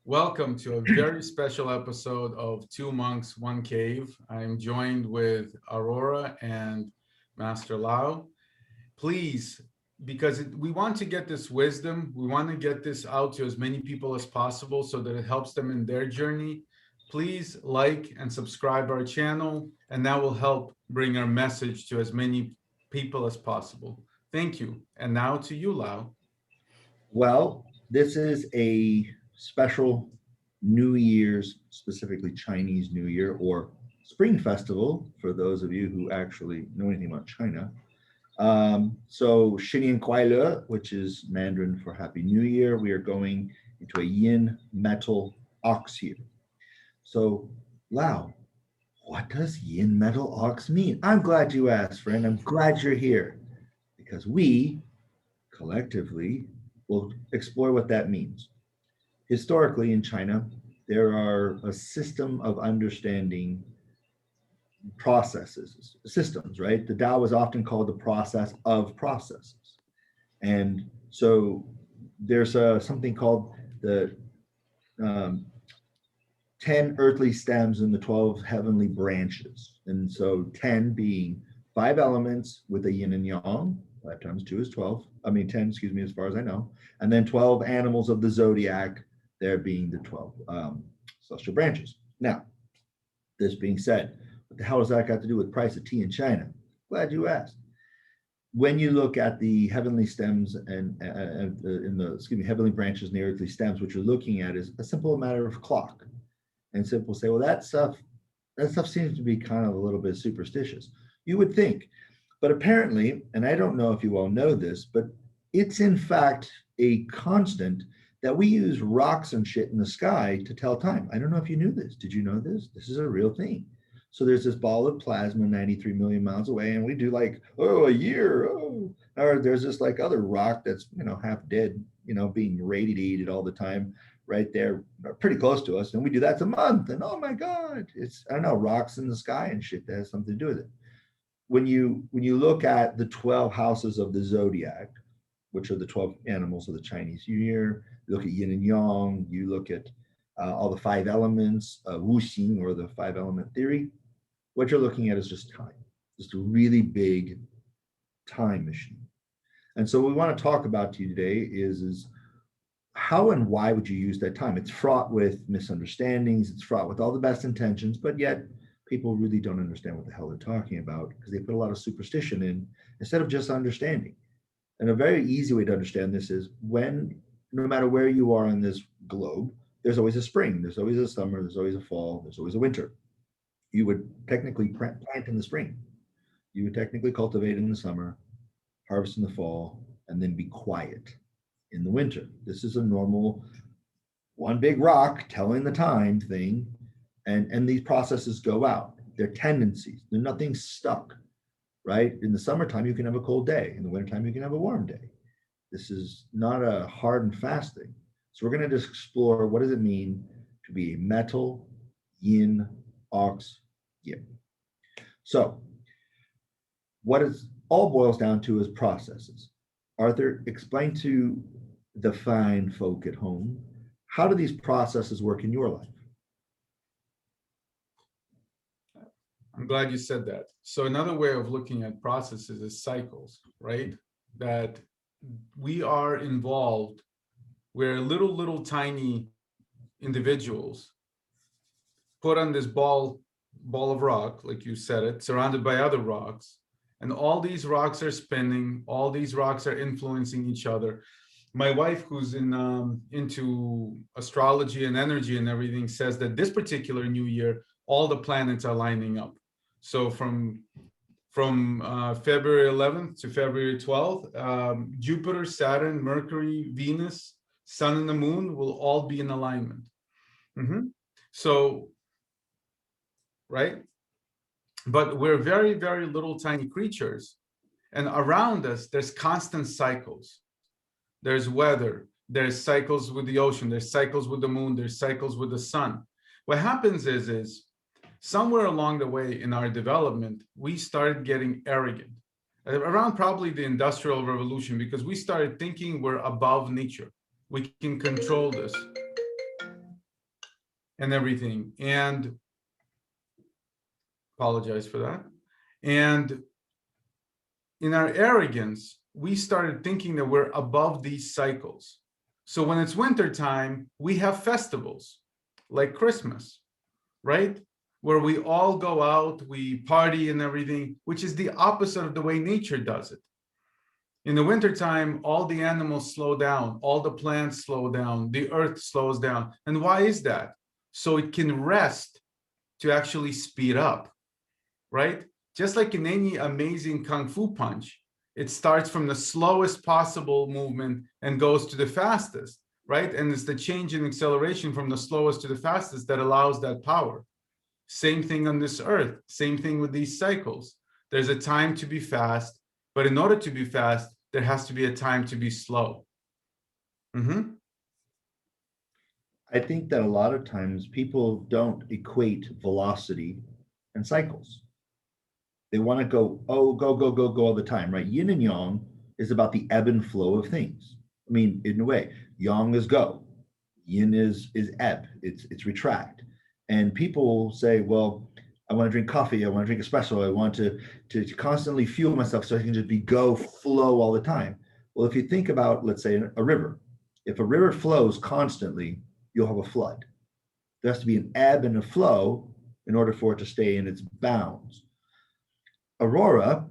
Welcome to a very special episode of Two Monks, One Cave. I am joined with Arorah and Master Lao. Please, because we want to get this wisdom, we want to get this out to as many people as possible so that it helps them in their journey. Please like and subscribe our channel, and that will help bring our message to as many people as possible. Thank you. And now to you, Lao. Well, this is a special New Year's, specifically Chinese New Year or Spring Festival for those of you who actually know anything about China. So Xinian Kuai, which is Mandarin for Happy New Year, we are going into a yin metal ox year. So Lao, what does yin metal ox mean? I'm glad you asked, friend. I'm glad you're here because we collectively will explore what that means. Historically in China, there are a system of understanding processes, systems, right? The Tao is often called the process of processes. And so there's something called the 10 earthly stems and the 12 heavenly branches. And so 10 being 5 elements with a yin and yang, 5 times 2 is 12. 10, excuse me, as far as I know. And then 12 animals of the zodiac, there being the 12 celestial branches. Now, this being said, what the hell does that got to do with price of tea in China? Glad you asked. When you look at the heavenly stems and heavenly branches and the earthly stems, what you're looking at is a simple matter of clock. And simple say, well, that stuff seems to be kind of a little bit superstitious. You would think. But apparently, and I don't know if you all know this, but it's in fact a constant that we use rocks and shit in the sky to tell time. I don't know if you knew this. Did you know this? This is a real thing. So there's this ball of plasma 93 million miles away, and we do like, a year, or there's this like other rock that's, half dead, being radiated all the time right there, pretty close to us. And we do that a month, and oh my God, it's, I don't know, rocks in the sky and shit that has something to do with it. When you look at the 12 houses of the zodiac, which are the 12 animals of the Chinese New Year, you look at yin and yang, you look at all the 5 elements, Wu Xing, or the 5 element theory, what you're looking at is just time, just a really big time machine. And so what we want to talk about to you today is how and why would you use that time? It's fraught with misunderstandings, it's fraught with all the best intentions, but yet people really don't understand what the hell they're talking about because they put a lot of superstition in instead of just understanding. And a very easy way to understand this is when, no matter where you are on this globe, there's always a spring, there's always a summer, there's always a fall, there's always a winter. You would technically plant in the spring. You would technically cultivate in the summer, harvest in the fall, and then be quiet in the winter. This is a normal one big rock telling the time thing. And these processes go out. They're tendencies. They're nothing stuck, right? In the summertime, you can have a cold day. In the wintertime, you can have a warm day. This is not a hard and fast thing. So we're going to just explore what does it mean to be a metal, yin, ox, yin. So what it all boils down to is processes. Arthur, explain to the fine folk at home, how do these processes work in your life? I'm glad you said that. So another way of looking at processes is cycles, right? That we are involved, we're little tiny individuals put on this ball of rock, like you said it, surrounded by other rocks. And all these rocks are spinning, all these rocks are influencing each other. My wife, who's into astrology and energy and everything, says that this particular new year, all the planets are lining up. So from February 11th to February 12th, Jupiter, Saturn, Mercury, Venus, Sun, and the Moon will all be in alignment. So, right? But we're very, very little tiny creatures. And around us, there's constant cycles. There's weather, there's cycles with the ocean, there's cycles with the moon, there's cycles with the sun. What happens is somewhere along the way in our development, we started getting arrogant around probably the Industrial Revolution, because we started thinking we're above nature. We can control this. and everything. And apologize for that. And in our arrogance, we started thinking that we're above these cycles. So when it's winter time, we have festivals like Christmas, right? Where we all go out, we party and everything, which is the opposite of the way nature does it. In the wintertime, all the animals slow down, all the plants slow down, the earth slows down. And why is that? So it can rest to actually speed up, right? Just like in any amazing Kung Fu punch, it starts from the slowest possible movement and goes to the fastest, right? And it's the change in acceleration from the slowest to the fastest that allows that power. Same thing on this earth, same thing with these cycles. There's a time to be fast, but in order to be fast, there has to be a time to be slow. Mm-hmm. I think that a lot of times people don't equate velocity and cycles. They want to go, oh, go, go, go, go all the time, right? Yin and yang is about the ebb and flow of things. I mean, in a way, yang is go, yin is ebb, it's retract. And people say, well, I want to drink coffee, I want to drink espresso, I want to constantly fuel myself so I can just be go flow all the time. Well, if you think about, let's say, a river, if a river flows constantly, you'll have a flood. There has to be an ebb and a flow in order for it to stay in its bounds. Arorah,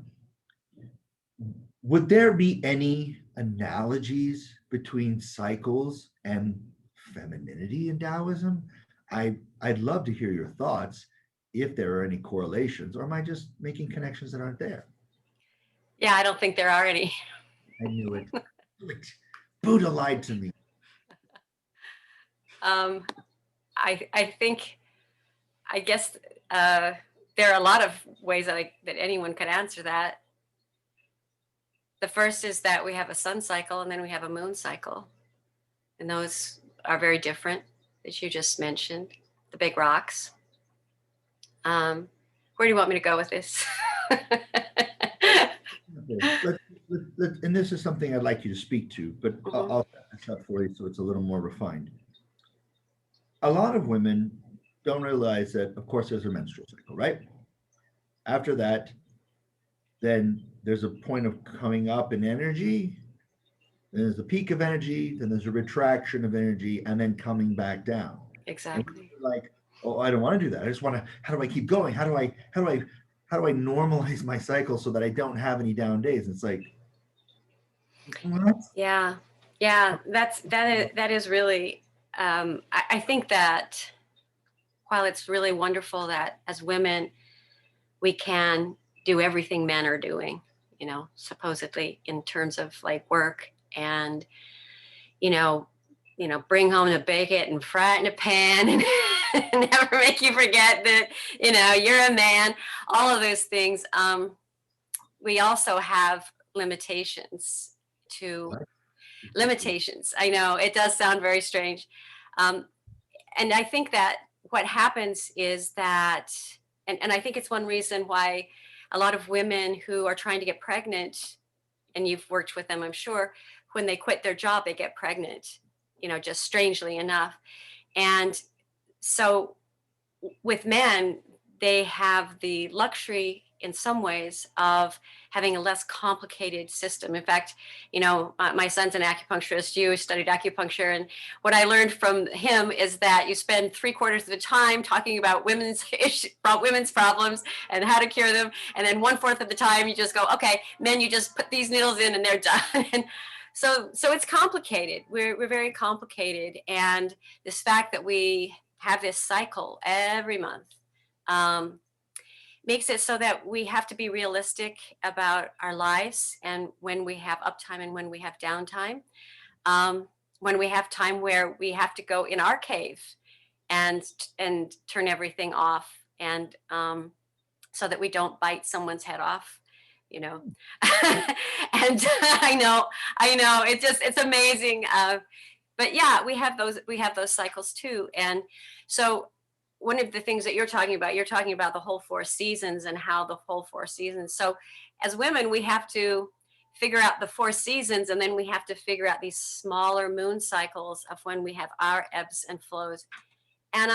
would there be any analogies between cycles and femininity in Taoism? I'd love to hear your thoughts if there are any correlations, or am I just making connections that aren't there? Yeah, I don't think there are any. I knew it. Buddha lied to me. I think, I guess there are a lot of ways that anyone could answer that. The first is that we have a sun cycle and then we have a moon cycle. And those are very different, that you just mentioned, the big rocks. Where do you want me to go with this? And this is something I'd like you to speak to, but I'll set this up for you so it's a little more refined. A lot of women don't realize that, of course, there's a menstrual cycle, right? After that, then there's a point of coming up in energy, then there's a peak of energy, then there's a retraction of energy, and then coming back down. Exactly. Like, oh, I don't want to do that. I just want to, how do I keep going? How do I normalize my cycle so that I don't have any down days? It's like, what? Yeah. That is really, I think that while it's really wonderful that as women, we can do everything men are doing, supposedly in terms of like work and, bring home the bacon and fry it in a pan and never make you forget that, you're a man, all of those things. We also have limitations. I know it does sound very strange. And I think that what happens is that, and I think it's one reason why a lot of women who are trying to get pregnant, and you've worked with them, I'm sure, when they quit their job, they get pregnant, just strangely enough. And so with men, they have the luxury in some ways of having a less complicated system. In fact, my son's an acupuncturist. You studied acupuncture. And what I learned from him is that you spend 3/4 of the time talking about women's problems and how to cure them. And then 1/4 of the time you just go, okay, men, you just put these needles in and they're done. And so it's complicated. We're very complicated. And this fact that we have this cycle every month, makes it so that we have to be realistic about our lives and when we have uptime and when we have downtime. When we have time where we have to go in our cave and turn everything off, and so that we don't bite someone's head off, And I know, it's amazing. But yeah, we have those cycles too. And so one of the things that you're talking about the whole 4 seasons and how the whole 4 seasons. So as women, we have to figure out the 4 seasons, and then we have to figure out these smaller moon cycles of when we have our ebbs and flows. And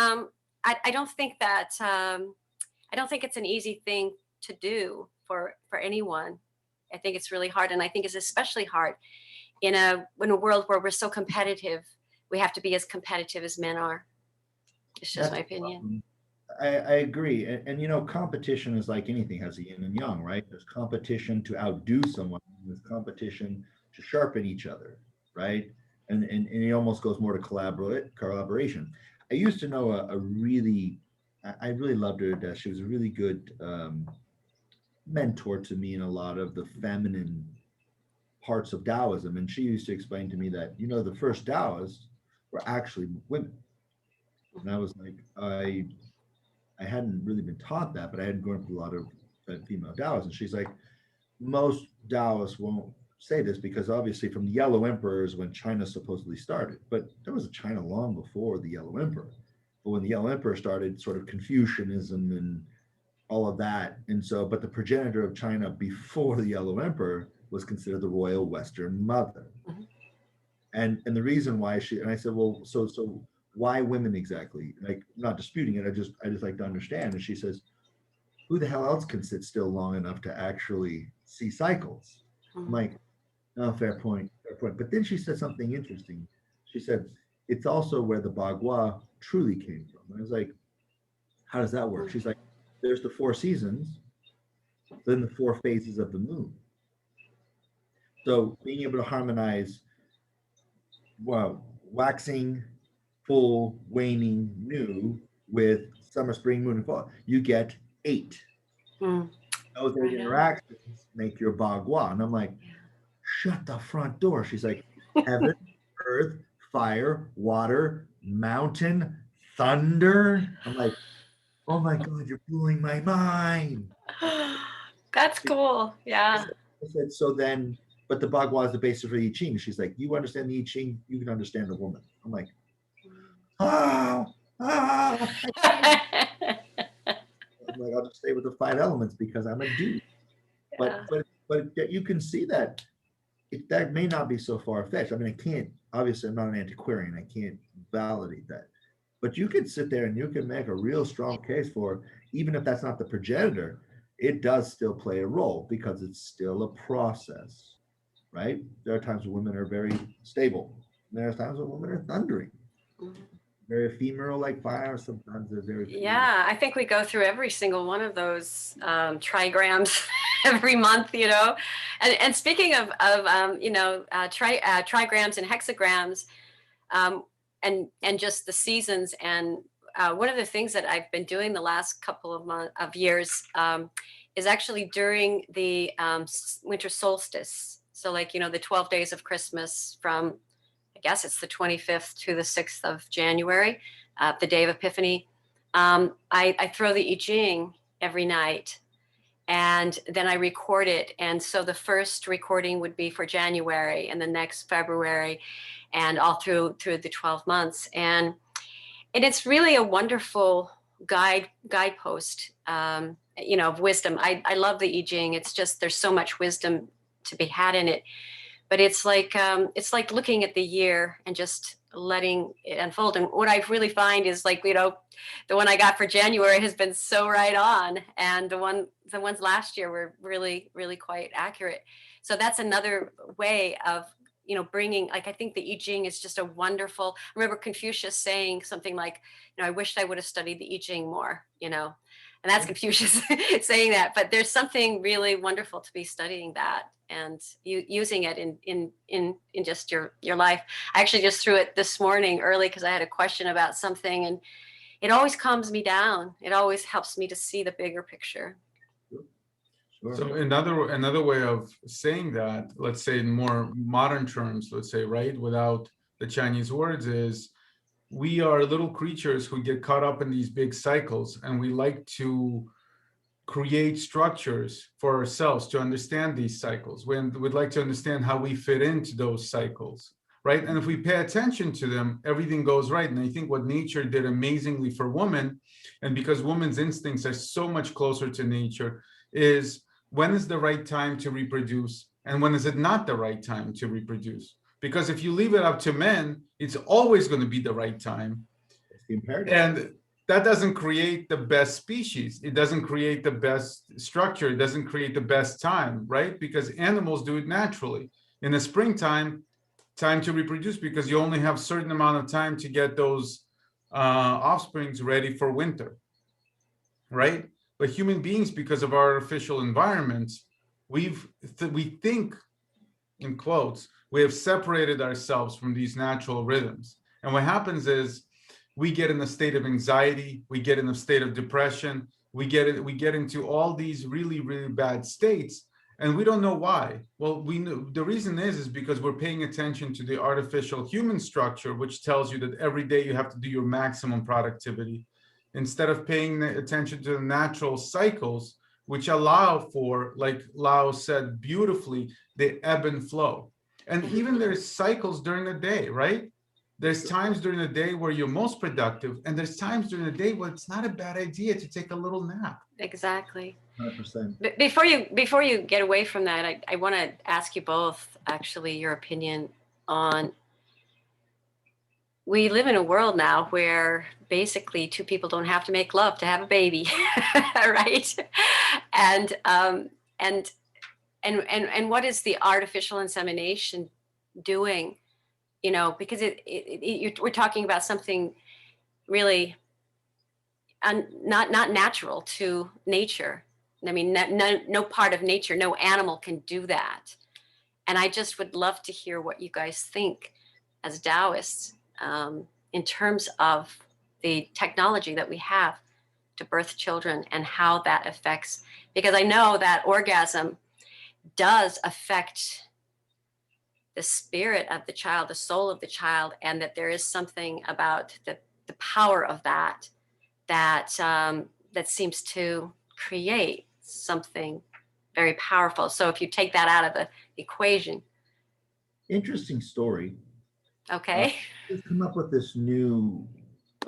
I don't think that I don't think it's an easy thing to do for anyone. I think it's really hard, and I think it's especially hard in a world where we're so competitive. We have to be as competitive as men are. It's just That's my opinion. I agree. And, you know, competition is like anything, has a yin and yang, right? There's competition to outdo someone, there's competition to sharpen each other, right? And it almost goes more to collaboration. I used to know a really, I really loved her to death. She was a really good mentor to me in a lot of the feminine parts of Taoism. And she used to explain to me that, you know, the first Taoists were actually women. And I was like, I hadn't really been taught that, but I had grown up with a lot of female Taoists. And she's like, most Taoists won't say this because obviously from the Yellow Emperors when China supposedly started, but there was a China long before the Yellow Emperor. But when the Yellow Emperor started, sort of Confucianism and all of that. And so, but the progenitor of China before the Yellow Emperor was considered the royal Western mother. Mhm. And the reason why and I said, well, so why women exactly? Like, I'm not disputing it. I just like to understand. And she says, who the hell else can sit still long enough to actually see cycles? I'm like, no, fair point, fair point. But then she said something interesting. She said, it's also where the Bagua truly came from. And I was like, how does that work? She's like, there's the 4 seasons, then the 4 phases of the moon. So being able to harmonize, well, waxing, full, waning, new with summer, spring, moon, and fall, you get 8. Those 8 interactions make your Bagua. And I'm like, shut the front door. She's like, heaven, earth, fire, water, mountain, thunder. I'm like, oh my God, you're blowing my mind. That's cool. Yeah. I said, so then, but the Bagua is the basis for the I Ching. She's like, you understand the I Ching, you can understand the woman. I'm like, oh, I'm like, I'll just stay with the 5 elements because I'm a dude. Yeah. But you can see that that may not be so far-fetched. I mean, I can't, obviously I'm not an antiquarian, I can't validate that. But you can sit there and you can make a real strong case for, even if that's not the progenitor, it does still play a role because it's still a process, right? There are times when women are very stable. And there are times when women are thundering. Very ephemeral like fire, sometimes they're very Yeah, I think we go through every single one of those trigrams every month, you know. And speaking of you know, trigrams and hexagrams, and just the seasons, and one of the things that I've been doing the last couple of years is actually during the winter solstice. So like, you know, the 12 days of Christmas from, I guess it's the 25th to the 6th of January, the day of Epiphany. I throw the I Ching every night, and then I record it. And so the first recording would be for January, and the next February, and all through the 12 months. And it's really a wonderful guidepost, you know, of wisdom. I love the I Ching. It's just, there's so much wisdom to be had in it. But it's like looking at the year and just letting it unfold. And what I really find is, like, you know, the one I got for January has been so right on, and the ones last year were really, really quite accurate. So that's another way of, you know, bringing, like, I think the I Ching is just a wonderful. I remember Confucius saying something like, you know, I wished I would have studied the I Ching more, you know, and that's Confucius saying that. But there's something really wonderful to be studying that and using it in just your life. I actually just threw it this morning early because I had a question about something, and it always calms me down. It always helps me to see the bigger picture. Sure. So another way of saying that, let's say in more modern terms, let's say, right, without the Chinese words, is we are little creatures who get caught up in these big cycles, and we like to create structures for ourselves to understand these cycles. We'd like to understand how we fit into those cycles, right? And if we pay attention to them, everything goes right. And I think what nature did amazingly for women, and because women's instincts are so much closer to nature, is when is the right time to reproduce and when is it not the right time to reproduce? Because if you leave it up to men, it's always going to be the right time. the imperative. And that doesn't create the best species. It doesn't create the best structure. It doesn't create the best time, right? Because animals do it naturally. In the springtime, time to reproduce, because you only have a certain amount of time to get those offsprings ready for winter, right? But human beings, because of our artificial environments, we think, in quotes, we have separated ourselves from these natural rhythms. And what happens is we get in a state of anxiety, we get in a state of depression, we get into all these really, really bad states, and we don't know why. Well, we know the reason is because we're paying attention to the artificial human structure, which tells you that every day you have to do your maximum productivity, instead of paying attention to the natural cycles, which allow for, like Lao said beautifully, the ebb and flow. And even there's cycles during the day, right? There's times during the day where you're most productive, and there's times during the day where it's not a bad idea to take a little nap. Exactly. 100%. But before you get away from that, I want to ask you both, actually, your opinion on, we live in a world now where basically two people don't have to make love to have a baby, right? And what is the artificial insemination doing? You know, because we're talking about something really not natural to nature. I mean, no part of nature, no animal can do that. And I just would love to hear what you guys think as Taoists in terms of the technology that we have to birth children and how that affects, because I know that orgasm does affect the spirit of the child, the soul of the child, and that there is something about the power of that seems to create something very powerful. So if you take that out of the equation. Interesting story. Okay. We've come up with this new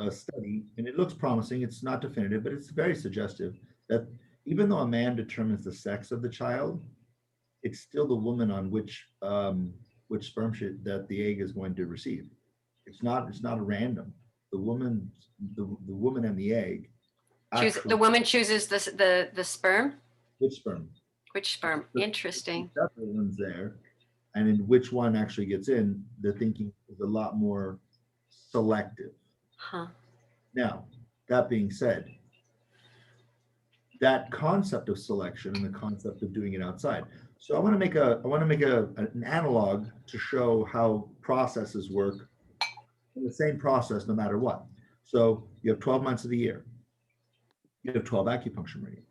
study, and it looks promising. It's not definitive, but it's very suggestive that even though a man determines the sex of the child, it's still the woman on which sperm that the egg is going to receive. It's not a random. The woman and the egg. The woman chooses the sperm. Which sperm? Which sperm? Interesting. Separate ones there, and in which one actually gets in, the thinking is a lot more selective. Huh. Now, that being said, that concept of selection and the concept of doing it outside. So I want to make an analog to show how processes work in the same process no matter what. So you have 12 months of the year. You have 12 acupuncture meridians.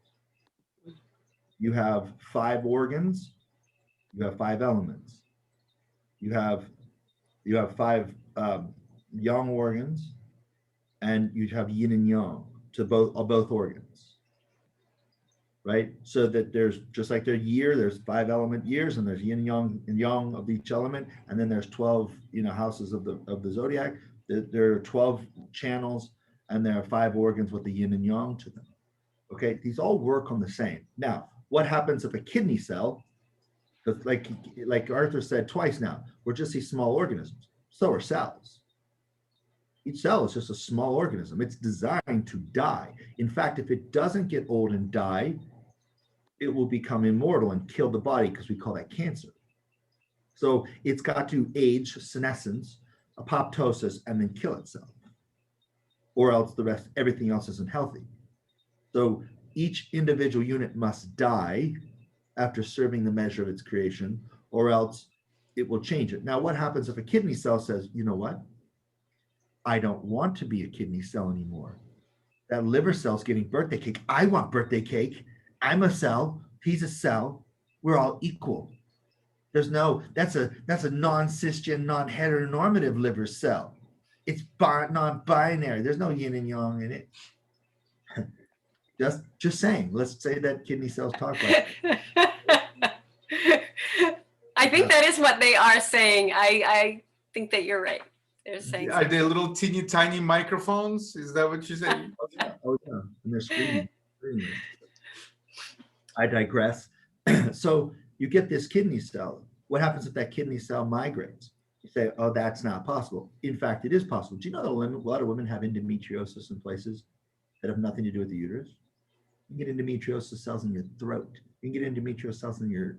You have 5 organs. You have 5 elements. You have 5 yang organs, and you have yin and yang to both organs. Right, so that there's just like there's 5 element years, and there's yin and yang of each element, and then there's 12 houses of the zodiac. There are 12 channels, and there are 5 organs with the yin and yang to them. Okay, these all work on the same. Now, what happens if a kidney cell, like Arthur said twice now, we're just these small organisms. So are cells. Each cell is just a small organism. It's designed to die. In fact, if it doesn't get old and die, it will become immortal and kill the body, because we call that cancer. So it's got to age, senescence, apoptosis, and then kill itself, or else everything else isn't healthy. So each individual unit must die after serving the measure of its creation, or else it will change it. Now, what happens if a kidney cell says, you know what? I don't want to be a kidney cell anymore. That liver cell's getting birthday cake. I want birthday cake. I'm a cell. He's a cell. We're all equal. That's a non-cisgen, non-heteronormative liver cell. It's non-binary. There's no yin and yang in it. Just saying. Let's say that kidney cells talk like that. I think that is what they are saying. I think that you're right. They're saying. Are they little teeny tiny microphones? Is that what you're saying? Oh yeah. And they're screaming. I digress. So you get this kidney cell. What happens if that kidney cell migrates? You say, oh, that's not possible. In fact, it is possible. Do you know that a lot of women have endometriosis in places that have nothing to do with the uterus? You can get endometriosis cells in your throat. You can get endometriosis cells in your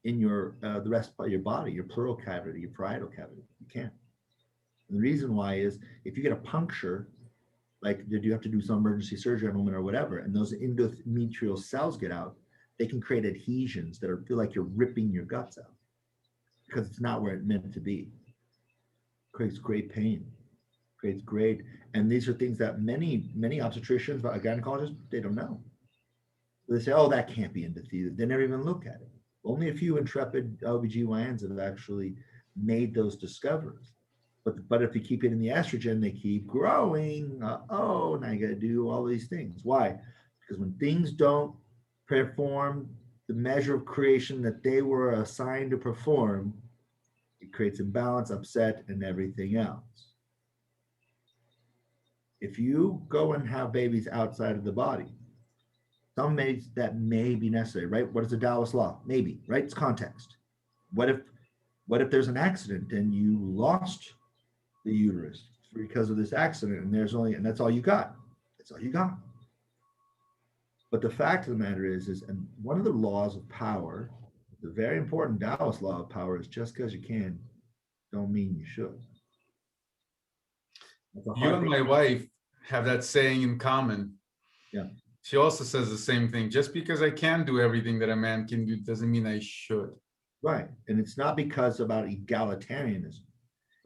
the rest of your body, your pleural cavity, your parietal cavity. You can. And the reason why is if you get a puncture, like you have to do some emergency surgery on a woman or whatever, and those endometrial cells get out, they can create adhesions that feel like you're ripping your guts out because it's not where it's meant to be. Creates great pain, creates great, and these are things that many obstetricians, gynecologists, they don't know. They say, oh, that can't be endothelial. They never even look at it. Only a few intrepid OBGYNs have actually made those discoveries. But if you keep hitting the estrogen, they keep growing. Now you got to do all these things. Why? Because when things don't perform the measure of creation that they were assigned to perform, it creates imbalance, upset, and everything else. If you go and have babies outside of the body, some mates that may be necessary, right? What is the Taoist law? Maybe, right? It's context. What if there's an accident and you lost the uterus because of this accident, and that's all you got? That's all you got. But the fact of the matter is and one of the laws of power, the very important Taoist law of power, is just because you can, don't mean you should. You and my wife have that saying in common. Yeah. She also says the same thing. Just because I can do everything that a man can do doesn't mean I should. Right. And it's not because about egalitarianism.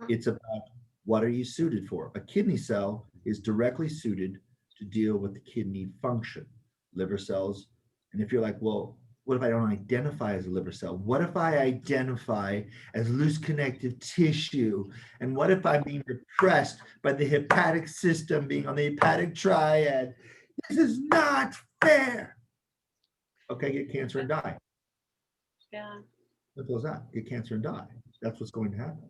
It's about what are you suited for? A kidney cell is directly suited to deal with the kidney function, liver cells. And if you're like, well, what if I don't identify as a liver cell? What if I identify as loose connective tissue? And what if I'm being repressed by the hepatic system, being on the hepatic triad? This is not fair. Okay, get cancer and die. Yeah. Simple as that. Get cancer and die. That's what's going to happen.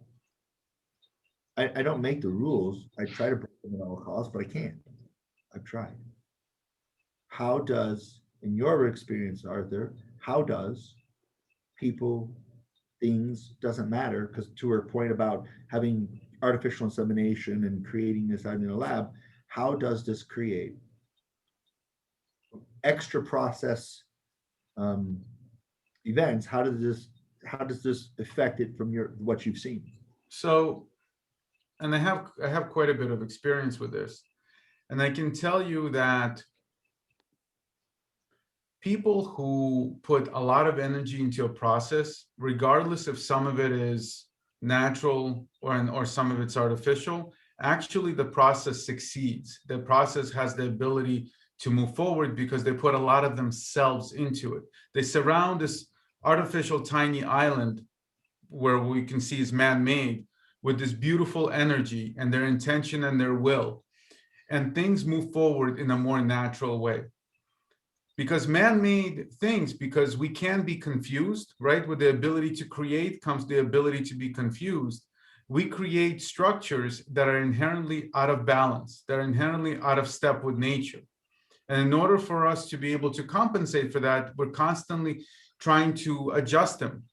I don't make the rules. I try to break them at all costs, but I can't. I've tried. How does, in your experience, Arthur, how does people, things, doesn't matter, because to her point about having artificial insemination and creating this out in the lab, how does this create extra process events? How does this affect it from what you've seen? So, and I have quite a bit of experience with this, and I can tell you that people who put a lot of energy into a process, regardless if some of it is natural or some of it's artificial, actually the process succeeds. The process has the ability to move forward because they put a lot of themselves into it. They surround this artificial tiny island where we can see is man-made with this beautiful energy and their intention and their will. And things move forward in a more natural way. Because man-made things, because we can be confused, right? With the ability to create comes the ability to be confused. We create structures that are inherently out of balance, that are inherently out of step with nature. And in order for us to be able to compensate for that, we're constantly trying to adjust them.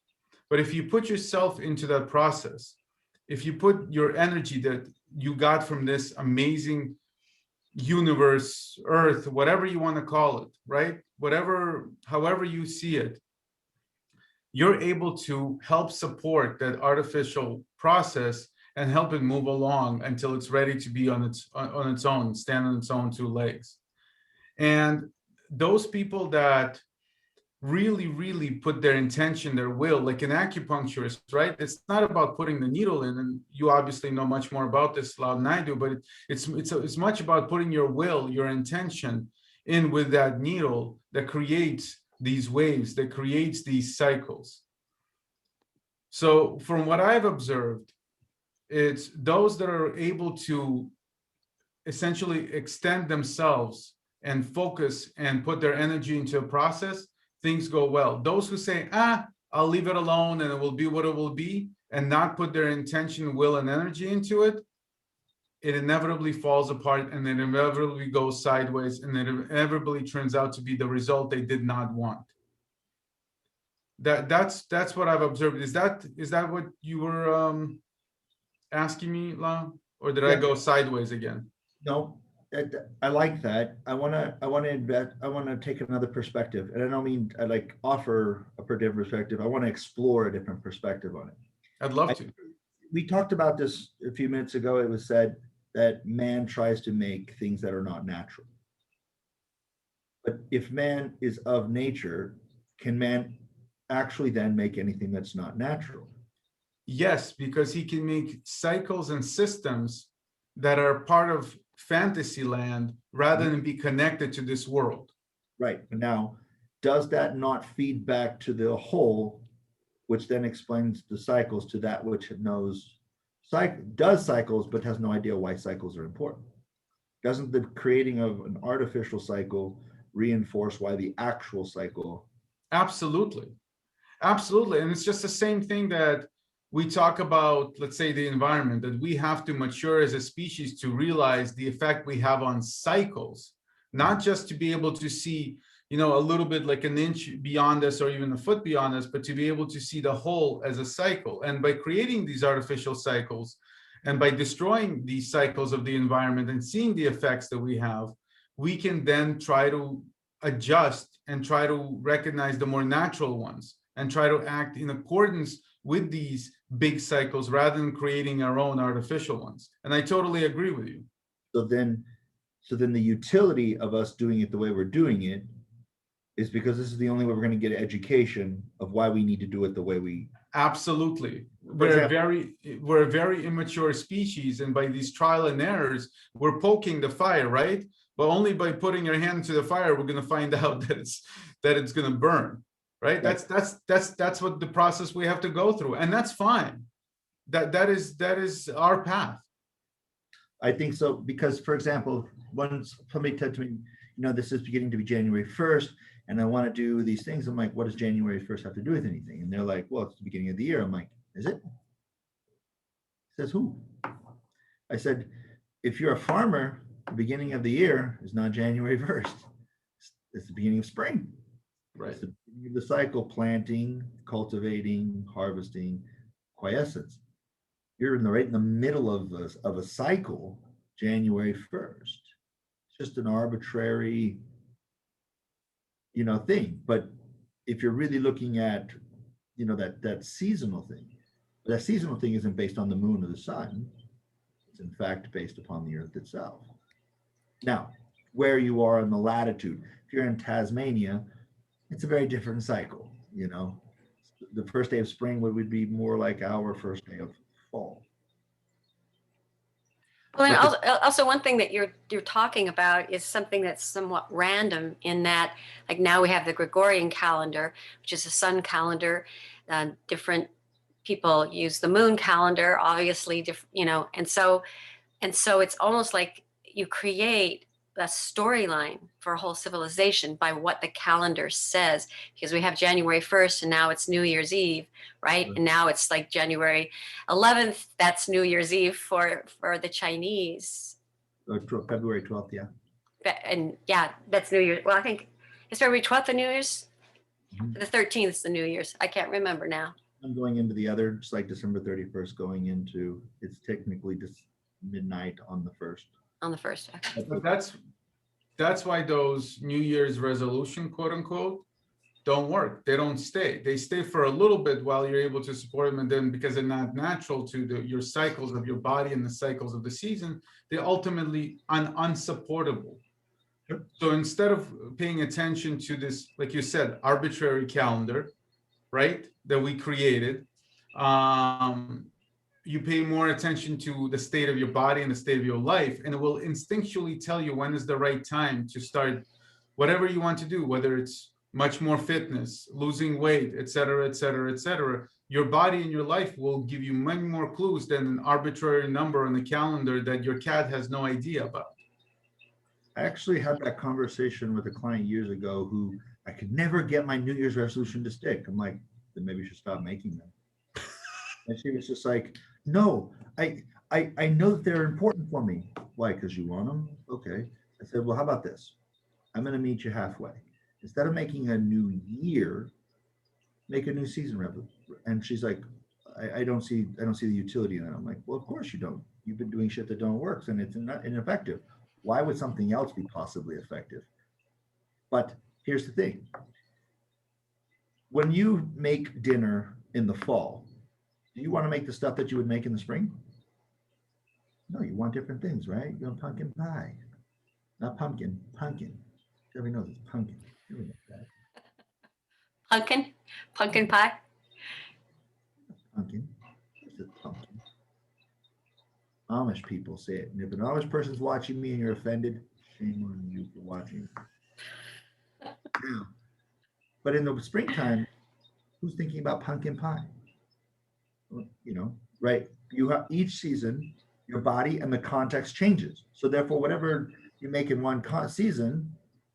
But if you put yourself into that process, if you put your energy that you got from this amazing universe, earth, whatever you want to call it, right? However you see it, you're able to help support that artificial process and help it move along until it's ready to be on its own, stand on its own two legs. And those people that really put their intention, their will, like an acupuncturist, right? It's not about putting the needle in, and you obviously know much more about this, Lao, than I do, but it's much about putting your will, your intention in with that needle that creates these waves, that creates these cycles. So from what I've observed, it's those that are able to essentially extend themselves and focus and put their energy into a process, things go well. Those who say, I'll leave it alone and it will be what it will be, and not put their intention, will, and energy into it, it inevitably falls apart and it inevitably goes sideways and it inevitably turns out to be the result they did not want. That's what I've observed. Is that what you were asking me, Lao? Or did I Yeah. go sideways again? No, I like that. I want to take another perspective, and I don't mean I like offer a different perspective. I want to explore a different perspective on it. I'd love to. We talked about this a few minutes ago. It was said that man tries to make things that are not natural. But if man is of nature, can man actually then make anything that's not natural? Yes, because he can make cycles and systems that are part of fantasy land rather than be connected to this world. Right. Now, does that not feed back to the whole, which then explains the cycles to that which knows does cycles but has no idea why cycles are important? Doesn't the creating of an artificial cycle reinforce why the actual cycle? Absolutely. Absolutely. And it's just the same thing that we talk about, let's say, the environment, that we have to mature as a species to realize the effect we have on cycles, not just to be able to see, a little bit like an inch beyond us or even a foot beyond us, but to be able to see the whole as a cycle. And by creating these artificial cycles and by destroying these cycles of the environment and seeing the effects that we have, we can then try to adjust and try to recognize the more natural ones and try to act in accordance with these big cycles rather than creating our own artificial ones. And I totally agree with you. So then the utility of us doing it the way we're doing it is because this is the only way we're going to get education of why we need to do it the way we. Absolutely. We're a very immature species, and by these trial and errors, we're poking the fire, right? But only by putting your hand to the fire, we're going to find out that it's going to burn, right? That's what the process we have to go through, and that's fine. That is our path. I think so, because, for example, once somebody said to me, this is beginning to be January 1st, and I want to do these things. I'm like, what does January 1st have to do with anything? And they're like, well, it's the beginning of the year. I'm like, is it? Says who? I said, if you're a farmer, the beginning of the year is not January 1st. It's the beginning of spring. Right. It's the beginning of the cycle: planting, cultivating, harvesting, quiescence. You're right in the middle of a cycle, January 1st. It's just an arbitrary, thing. But if you're really looking at, that seasonal thing, that seasonal thing isn't based on the moon or the sun. It's in fact based upon the earth itself. Now, where you are in the latitude, if you're in Tasmania, it's a very different cycle. The first day of spring would be more like our first day of fall. Well, and also one thing that you're talking about is something that's somewhat random, in that, like, now we have the Gregorian calendar, which is a sun calendar. Different people use the moon calendar, obviously, and so it's almost like you create a storyline for a whole civilization by what the calendar says, because we have January 1st and now it's New Year's Eve, right? And now it's like January 11th, that's New Year's Eve for the Chinese. February 12th, yeah. And yeah, that's New Year's. Well, I think it's February 12th, the New Year's. Mm-hmm. The 13th is the New Year's. I can't remember now. I'm going into the other, just like December 31st going into, it's technically just midnight on the 1st. On the 1st. Okay. But that's why those New Year's resolution, quote unquote, don't work. They don't stay. They stay for a little bit while you're able to support them, and then because they're not natural to your cycles of your body and the cycles of the season, they're ultimately unsupportable. Sure. So instead of paying attention to this, like you said, arbitrary calendar, right, that we created, you pay more attention to the state of your body and the state of your life, and it will instinctually tell you when is the right time to start whatever you want to do, whether it's much more fitness, losing weight, et cetera, et cetera, et cetera. Your body and your life will give you many more clues than an arbitrary number on the calendar that your cat has no idea about. I actually had that conversation with a client years ago who I could never get my New Year's resolution to stick. I'm like, then maybe you should stop making them. And she was just like, no, I know that they're important for me. Why? Because you want them? Okay. I said, well, how about this? I'm going to meet you halfway. Instead of making a new year, make a new season and she's like, I don't see the utility in that. I'm like, well, of course you don't. You've been doing shit that don't work and it's not ineffective. Why would something else be possibly effective? But here's the thing. When you make dinner in the fall, do you want to make the stuff that you would make in the spring? No, you want different things, right? You want pumpkin pie. Not pumpkin, pumpkin. Everybody knows it's pumpkin. Everybody knows that. Pumpkin pie. Pumpkin. It's a pumpkin. Amish people say it. And if an Amish person's watching me and you're offended, shame on you for watching. Now, but in the springtime, who's thinking about pumpkin pie? Well, you know, right? You have each season, your body and the context changes. So therefore, whatever you make in one season,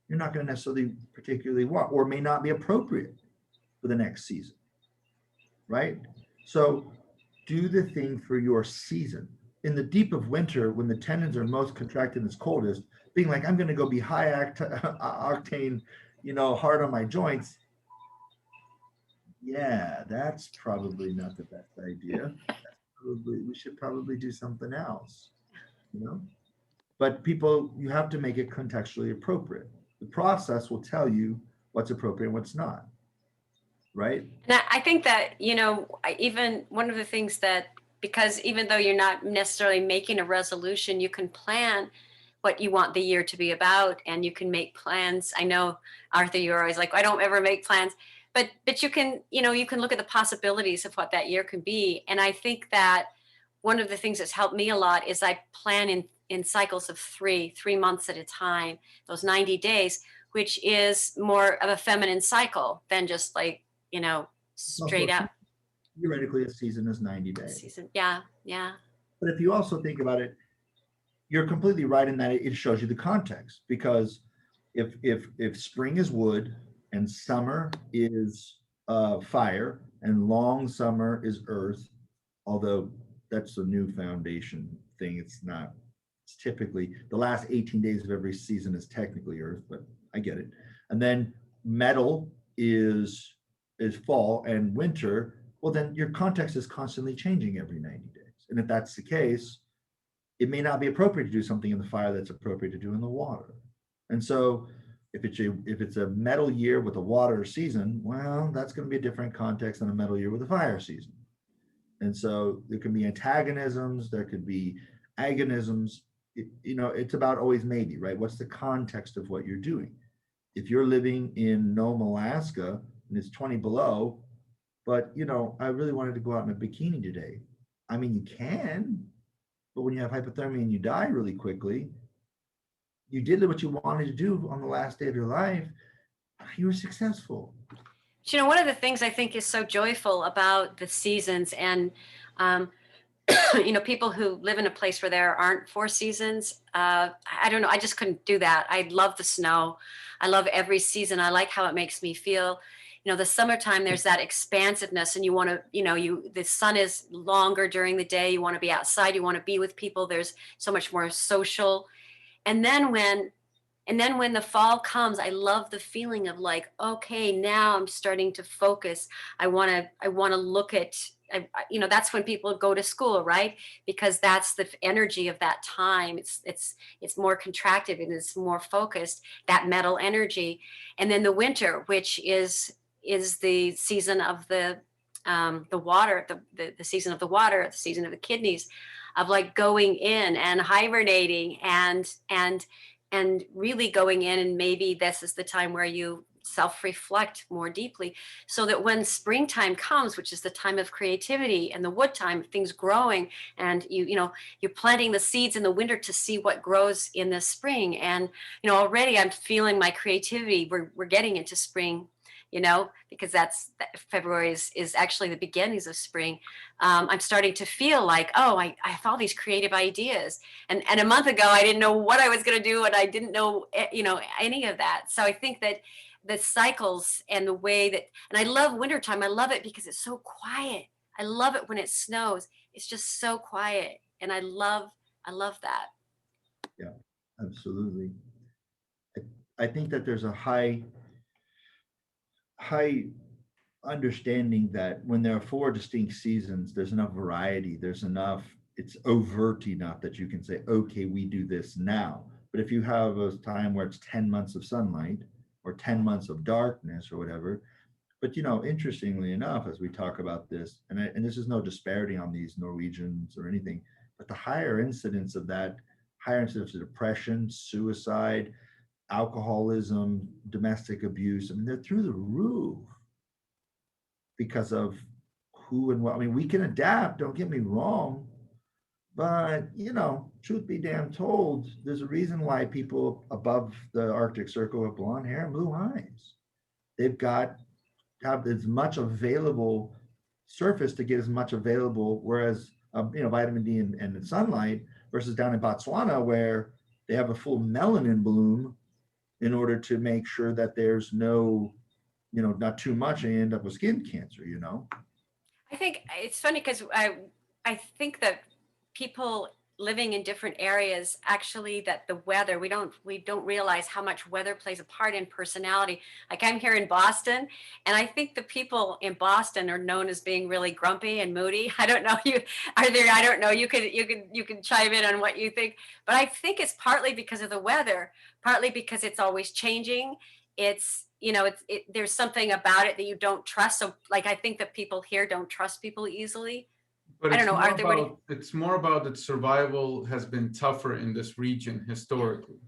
you're not going to necessarily particularly want, or may not be appropriate for the next season, right? So do the thing for your season. In the deep of winter, when the tendons are most contracted and it's coldest, being like, I'm going to go be high octane, you know, hard on my joints. Yeah, that's probably not the best idea. We should probably do something else, you know? But people, you have to make it contextually appropriate. The process will tell you what's appropriate and what's not, right? And I think that, you know, even one of the things that, because even though you're not necessarily making a resolution, you can plan what you want the year to be about, and you can make plans. I know, Arthur, you're always like, I don't ever make plans, but you can, you know, you can look at the possibilities of what that year can be. And I think that one of the things that's helped me a lot is I plan in cycles of three months at a time, those 90 days, which is more of a feminine cycle than just like, you know, straight up Theoretically, a season is 90 days. season. Yeah, yeah. But if you also think about it, you're completely right in that it shows you the context. Because if spring is wood and summer is fire and long summer is earth, although that's a new foundation thing, it's not. It's typically the last 18 days of every season is technically earth, but I get it. And then metal is fall and winter. Well, then your context is constantly changing every 90 days. And if that's the case, it may not be appropriate to do something in the fire that's appropriate to do in the water. And so if it's a metal year with a water season, well, that's going to be a different context than a metal year with a fire season. And so there can be antagonisms, there could be agonisms. You know, it's about always maybe, right? What's the context of what you're doing? If you're living in Nome, Alaska, and it's 20 below, but, you know, I really wanted to go out in a bikini today. I mean, you can, but when you have hypothermia and you die really quickly, you did what you wanted to do on the last day of your life. You were successful. You know, one of the things I think is so joyful about the seasons and, you know, people who live in a place where there aren't 4 seasons, I don't know, I just couldn't do that. I love the snow. I love every season. I like how it makes me feel. You know, the summertime, there's that expansiveness and you want to, you know, the sun is longer during the day. You want to be outside. You want to be with people. There's so much more social. And then when the fall comes, I love the feeling of like, okay, now I'm starting to focus. I want to look at, you know, that's when people go to school, right? Because that's the energy of that time. It's more contracted and it's more focused, that metal energy. And then the winter, which is the season of the water, the season of the water, the season of the kidneys, of like going in and hibernating and really going in, and maybe this is the time where you self-reflect more deeply, so that when springtime comes, which is the time of creativity and the wood time, things growing, and you know you're planting the seeds in the winter to see what grows in the spring. And you know, already I'm feeling my creativity. We're getting into spring, you know, because February is actually the beginnings of spring. I'm starting to feel like, oh, I have all these creative ideas. And a month ago, I didn't know what I was going to do, and I didn't know, you know, any of that. So I think that the cycles and the way that, and I love wintertime. I love it because it's so quiet. I love it when it snows. It's just so quiet. And I love that. Yeah, absolutely. I think that there's a high understanding that when there are 4 distinct seasons, there's enough variety, there's enough, it's overt enough that you can say, okay, we do this now. But if you have a time where it's 10 months of sunlight or 10 months of darkness or whatever, but interestingly enough, as we talk about this, and this is no disparity on these Norwegians or anything, but the higher incidence of that, higher incidence of depression, suicide, alcoholism, domestic abuse, I mean, they're through the roof because of who and what. I mean, we can adapt, don't get me wrong, but truth be damn told, there's a reason why people above the Arctic Circle have blonde hair and blue eyes. They've got to have as much available surface to get as much available, whereas vitamin D and sunlight, versus down in Botswana where they have a full melanin bloom in order to make sure that there's no, not too much and you end up with skin cancer, I think it's funny because I think that people living in different areas, actually, that the weather, we don't realize how much weather plays a part in personality. Like, I'm here in Boston, and I think the people in Boston are known as being really grumpy and moody. I don't know, I don't know, you can chime in on what you think, but I think it's partly because of the weather, partly because it's always changing. It's there's something about it that you don't trust. So, like, I think that people here don't trust people easily. But I don't know, Arthur, it's more about that survival has been tougher in this region historically.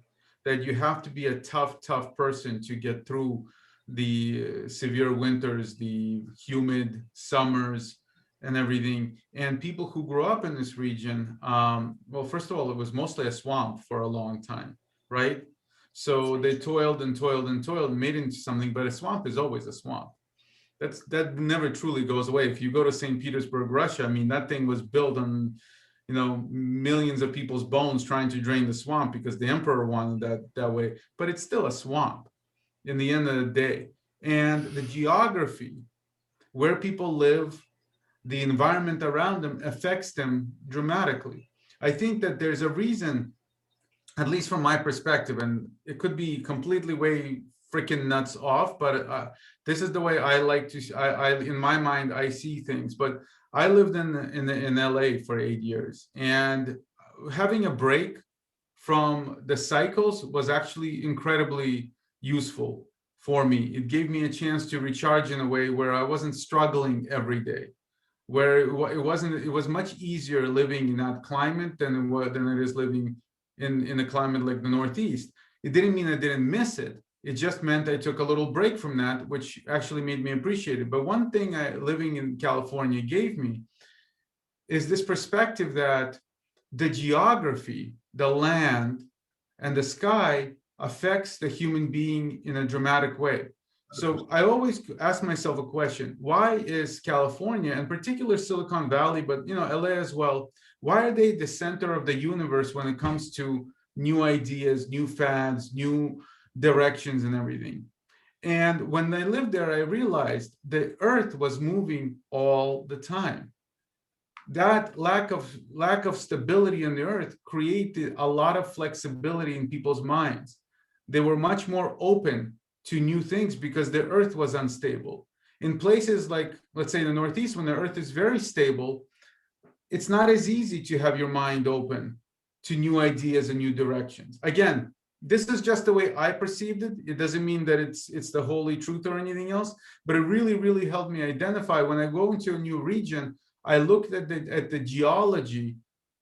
That you have to be a tough person to get through the severe winters, the humid summers, and everything. And people who grew up in this region, well, first of all, it was mostly a swamp for a long time, right? So they toiled and toiled and toiled, made it into something, but a swamp is always a swamp. That never truly goes away. If you go to St. Petersburg, Russia, I mean, that thing was built on, millions of people's bones trying to drain the swamp because the emperor wanted that way. But it's still a swamp in the end of the day. And the geography, where people live, the environment around them affects them dramatically. I think that there's a reason, at least from my perspective, and it could be completely way freaking nuts off, but this is the way I like to. I in my mind I see things. But I lived in LA for 8 years, and having a break from the cycles was actually incredibly useful for me. It gave me a chance to recharge in a way where I wasn't struggling every day, where it was much easier living in that climate than it is living in a climate like the Northeast. It didn't mean I didn't miss it. It just meant I took a little break from that, which actually made me appreciate it. But one thing living in California gave me is this perspective that the geography, the land, and the sky affects the human being in a dramatic way. So I always ask myself a question: why is California, in particular Silicon Valley, but LA as well, why are they the center of the universe when it comes to new ideas, new fads, new directions, and everything? And when I lived there, I realized the earth was moving all the time. That lack of stability in the earth created a lot of flexibility in people's minds. They were much more open to new things because the earth was unstable. In places like, let's say, the Northeast, when the earth is very stable, it's not as easy to have your mind open to new ideas and new directions. Again, this is just the way I perceived it. It doesn't mean that it's the holy truth or anything else, but it really, really helped me identify when I go into a new region. I looked at the geology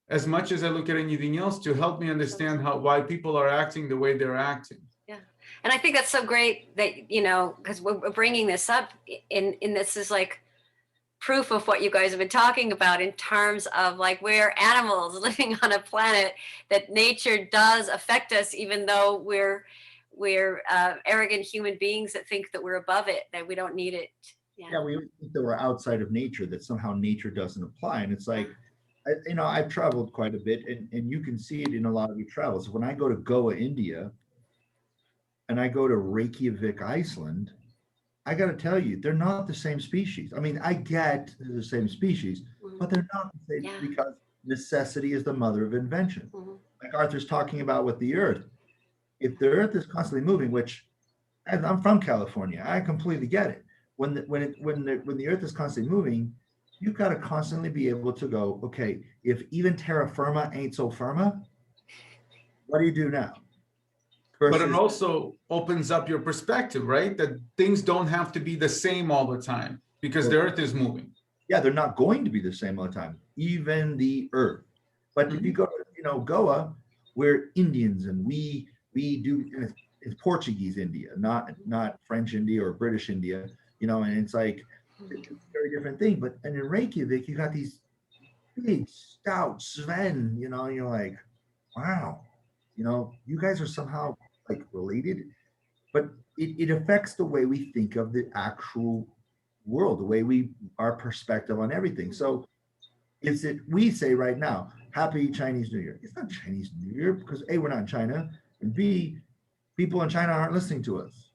as much as I look at anything else to help me understand why people are acting the way they're acting. yeah. And I think that's so great that, because we're bringing this up in this is like proof of what you guys have been talking about in terms of like we're animals living on a planet that nature does affect us, even though we're arrogant human beings that think that we're above it, that we don't need it. Yeah, we think that we're outside of nature, that somehow nature doesn't apply. And it's like, I've traveled quite a bit, and you can see it in a lot of your travels. When I go to Goa, India, and I go to Reykjavik, Iceland, I got to tell you, they're not the same species. I mean, I get the same species, but they're not the same because necessity is the mother of invention. Like Arthur's talking about with the earth. If the earth is constantly moving, which I'm from California, I completely get it. when the earth is constantly moving, you've got to constantly be able to go, okay, if even terra firma ain't so firma, what do you do now? But it Versus, also opens up your perspective, right? That things don't have to be the same all the time because the well, earth is moving. yeah, they're not going to be the same all the time, even the earth. But if you go to, Goa, we're Indians and we do, and it's Portuguese India, not French India or British India, and it's like it's a very different thing. But and in Reykjavik, you got these big, stout Sven, and you're like, wow, you guys are somehow like related, but it affects the way we think of the actual world, the way our perspective on everything. So is it, we say right now, happy Chinese New Year. It's not Chinese New Year because A, we're not in China, and B, people in China aren't listening to us.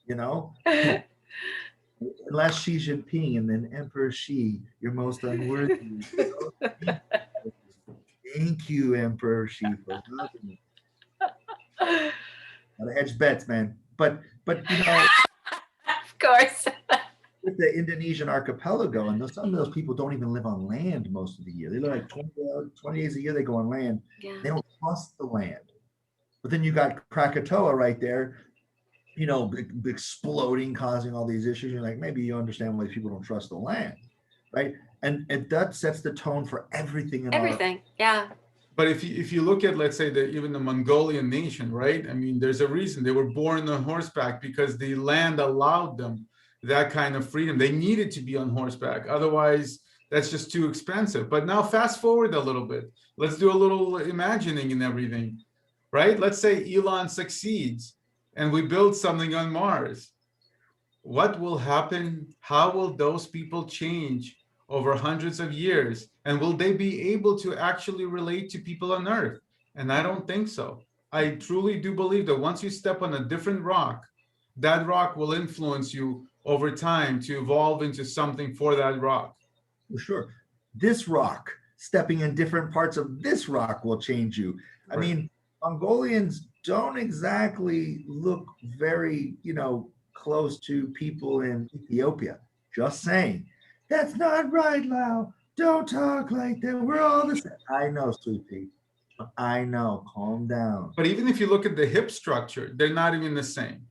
You know, unless Xi Jinping and then Emperor Xi, you're most unworthy. Thank you, Emperor Xi, for loving me. Gotta hedge bets, man. But Of course. with the Indonesian archipelago, and some of those people don't even live on land most of the year. They live like 20 days a year they go on land. Yeah. They don't trust the land. But then you got Krakatoa right there, exploding, causing all these issues. You're like, maybe you understand why people don't trust the land, right? And that sets the tone for everything in Everything. Yeah. But if you look at, let's say, even the Mongolian nation, right? I mean, there's a reason they were born on horseback because the land allowed them that kind of freedom. They needed to be on horseback. Otherwise, that's just too expensive. But now fast forward a little bit. Let's do a little imagining and everything, right? Let's say Elon succeeds and we build something on Mars. What will happen? How will those people change over hundreds of years? And will they be able to actually relate to people on Earth? And I don't think so. I truly do believe that once you step on a different rock, that rock will influence you over time to evolve into something for that rock. For sure. This rock, stepping in different parts of this rock will change you. I mean, Mongolians don't exactly look very, close to people in Ethiopia. Just saying. That's not right, Lao. Don't talk like that. We're all the same. I know, sweet pea. I know. Calm down. But even if you look at the hip structure, they're not even the same.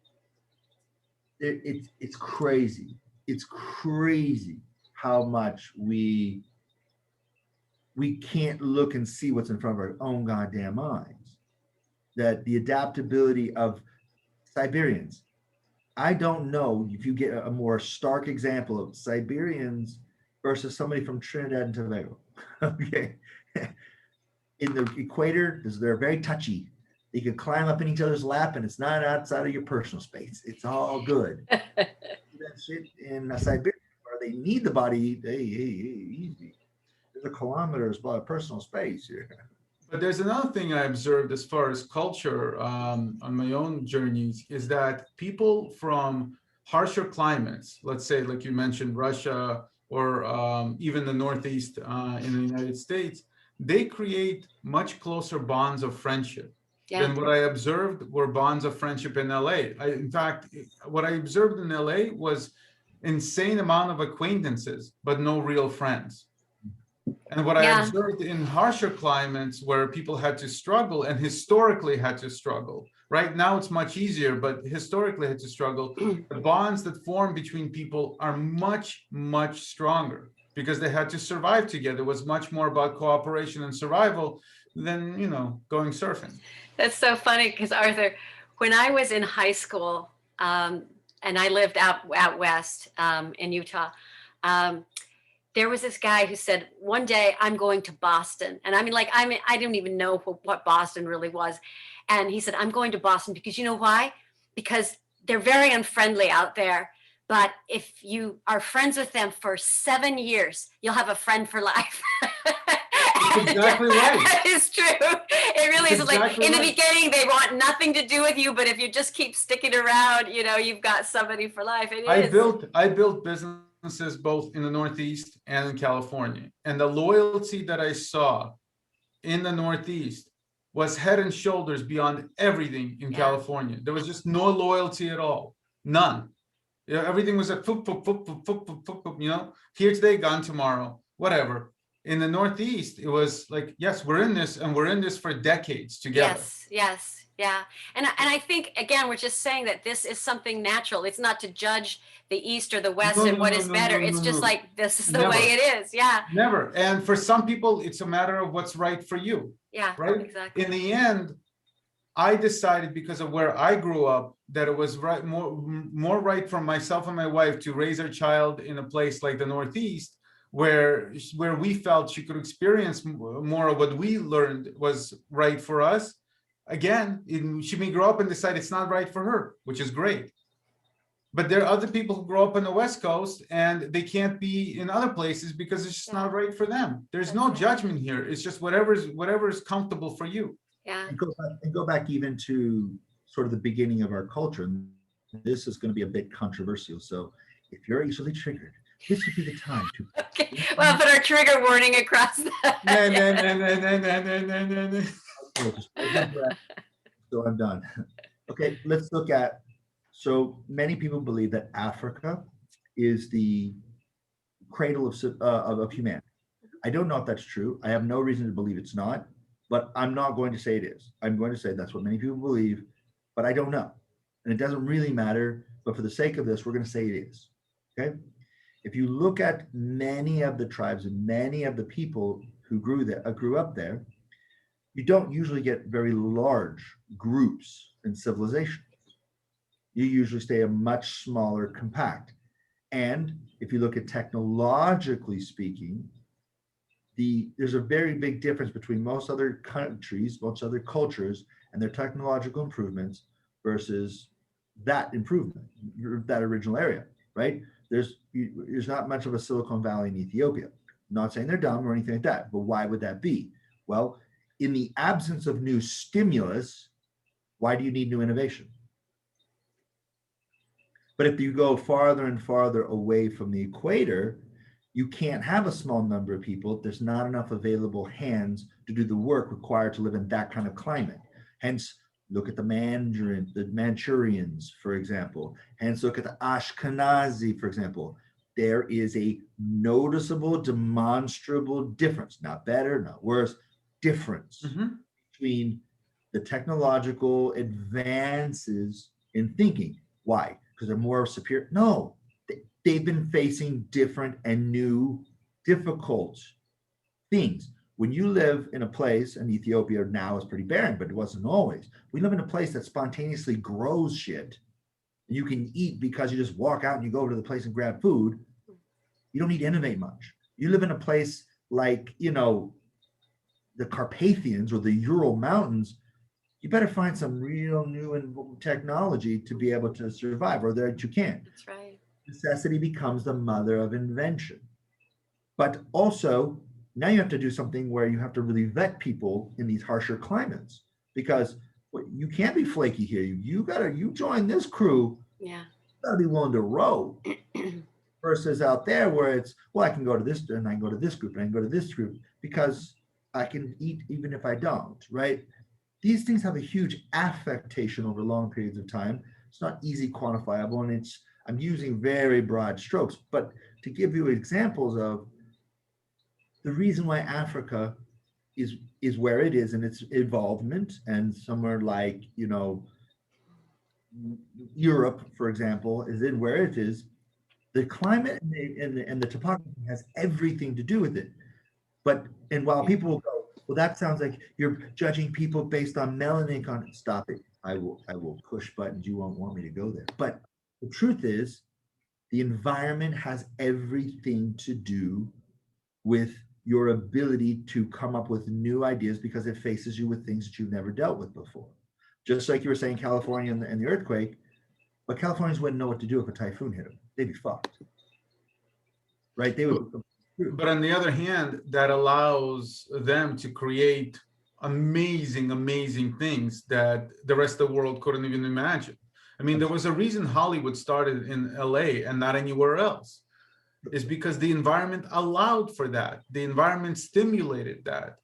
It's crazy. It's crazy how much we can't look and see what's in front of our own goddamn eyes. That the adaptability of Siberians. I don't know if you get a more stark example of Siberians versus somebody from Trinidad and Tobago. Okay. In the equator, they're very touchy. You can climb up in each other's lap and it's not outside of your personal space. It's all good. That shit in Siberia where they need the body. Hey, easy. There's a kilometer's personal space here. But there's another thing I observed as far as culture on my own journeys is that people from harsher climates, let's say, like you mentioned, Russia or even the Northeast in the United States, they create much closer bonds of friendship than what I observed were bonds of friendship in LA. In fact, what I observed in LA was insane amount of acquaintances, but no real friends. And what I observed in harsher climates where people had to struggle and historically had to struggle, right now it's much easier, but historically had to struggle, the bonds that form between people are much, much stronger because they had to survive together. It was much more about cooperation and survival than, going surfing. That's so funny because, Arthur, when I was in high school and I lived out west in Utah, there was this guy who said, one day I'm going to Boston. And I didn't even know what Boston really was. And he said, I'm going to Boston because you know why? Because they're very unfriendly out there. But if you are friends with them for 7 years, you'll have a friend for life. That's exactly right. That is true. It really is. Like in the beginning, they want nothing to do with you, but if you just keep sticking around, you've got somebody for life. I built businesses both in the Northeast and in California, and the loyalty that I saw in the Northeast was head and shoulders beyond everything in Yeah. California. There was just no loyalty at all, none. Yeah, everything was like, foop, foop, foop, foop, foop, foop, foop, foop, you know, here today, gone tomorrow, whatever. In the Northeast, it was like, yes, we're in this, and we're in this for decades together. Yes, yes, yeah. And I think, again, we're just saying that this is something natural. It's not to judge the East or the West No, and no, what no, is no, better. no, It's no, just no. like, this is the Never. way it is. Yeah, Never. And for some people, it's a matter of what's right for you, yeah, right? exactly. In the end, I decided, because of where I grew up, that it was right, more right for myself and my wife to raise our child in a place like the Northeast, where we felt she could experience more of what we learned was right for us. Again, she may grow up and decide it's not right for her, which is great. But there are other people who grow up on the West Coast and they can't be in other places because it's just not right for them. There's That's no right. judgment here. It's just whatever is comfortable for you. Yeah, And go back even to sort of the beginning of our culture. And this is going to be a bit controversial. So if you're easily triggered, this would be the time to. okay. Well, put our trigger warning across that. Okay, just hold my breath. So I'm done. Okay, let's look at. So many people believe that Africa is the cradle of humanity. I don't know if that's true. I have no reason to believe it's not, but I'm not going to say it is. I'm going to say that's what many people believe, but I don't know. And it doesn't really matter, but for the sake of this, we're going to say it is. Okay? If you look at many of the tribes and many of the people who grew up there, you don't usually get very large groups in civilization. You usually stay a much smaller, compact. And if you look at technologically speaking, there's a very big difference between most other countries, most other cultures, and their technological improvements versus that improvement, that original area, right? There's not much of a Silicon Valley in Ethiopia. I'm not saying they're dumb or anything like that, but why would that be? Well, in the absence of new stimulus, why do you need new innovation? But if you go farther and farther away from the equator, you can't have a small number of people. There's not enough available hands to do the work required to live in that kind of climate. Hence, look at the Manchurians, for example. Hence, look at the Ashkenazi, for example. There is a noticeable, demonstrable difference, not better, not worse, difference between the technological advances in thinking. Why? Because they're more superior? No, they've been facing different and new difficult things. When you live in a place, and Ethiopia now is pretty barren, but it wasn't always. We live in a place that spontaneously grows shit. And you can eat because you just walk out and you go to the place and grab food. You don't need to innovate much. You live in a place like, the Carpathians or the Ural Mountains, you better find some real new technology to be able to survive, or that you can't. That's right. Necessity becomes the mother of invention. But also, now you have to do something where you have to really vet people in these harsher climates, because you can't be flaky here. You join this crew. Yeah. You gotta be willing to row. Versus out there where it's, well, I can go to this and I can go to this group and I can go to this group because I can eat even if I don't, right? These things have a huge affectation over long periods of time. It's not easy quantifiable, and I'm using very broad strokes, but to give you examples of the reason why Africa is where it is in its involvement, and somewhere like, Europe, for example, is in where it is. The climate and the topography has everything to do with it. And while people will go, well, that sounds like you're judging people based on melanin content. Stop it. I will push buttons. You won't want me to go there. But the truth is, the environment has everything to do with your ability to come up with new ideas because it faces you with things that you've never dealt with before. Just like you were saying, California and the earthquake, but Californians wouldn't know what to do if a typhoon hit them. They'd be fucked. Right? They would. But on the other hand, that allows them to create amazing, amazing things that the rest of the world couldn't even imagine. I mean, there was a reason Hollywood started in LA and not anywhere else. It's because the environment allowed for that. The environment stimulated that.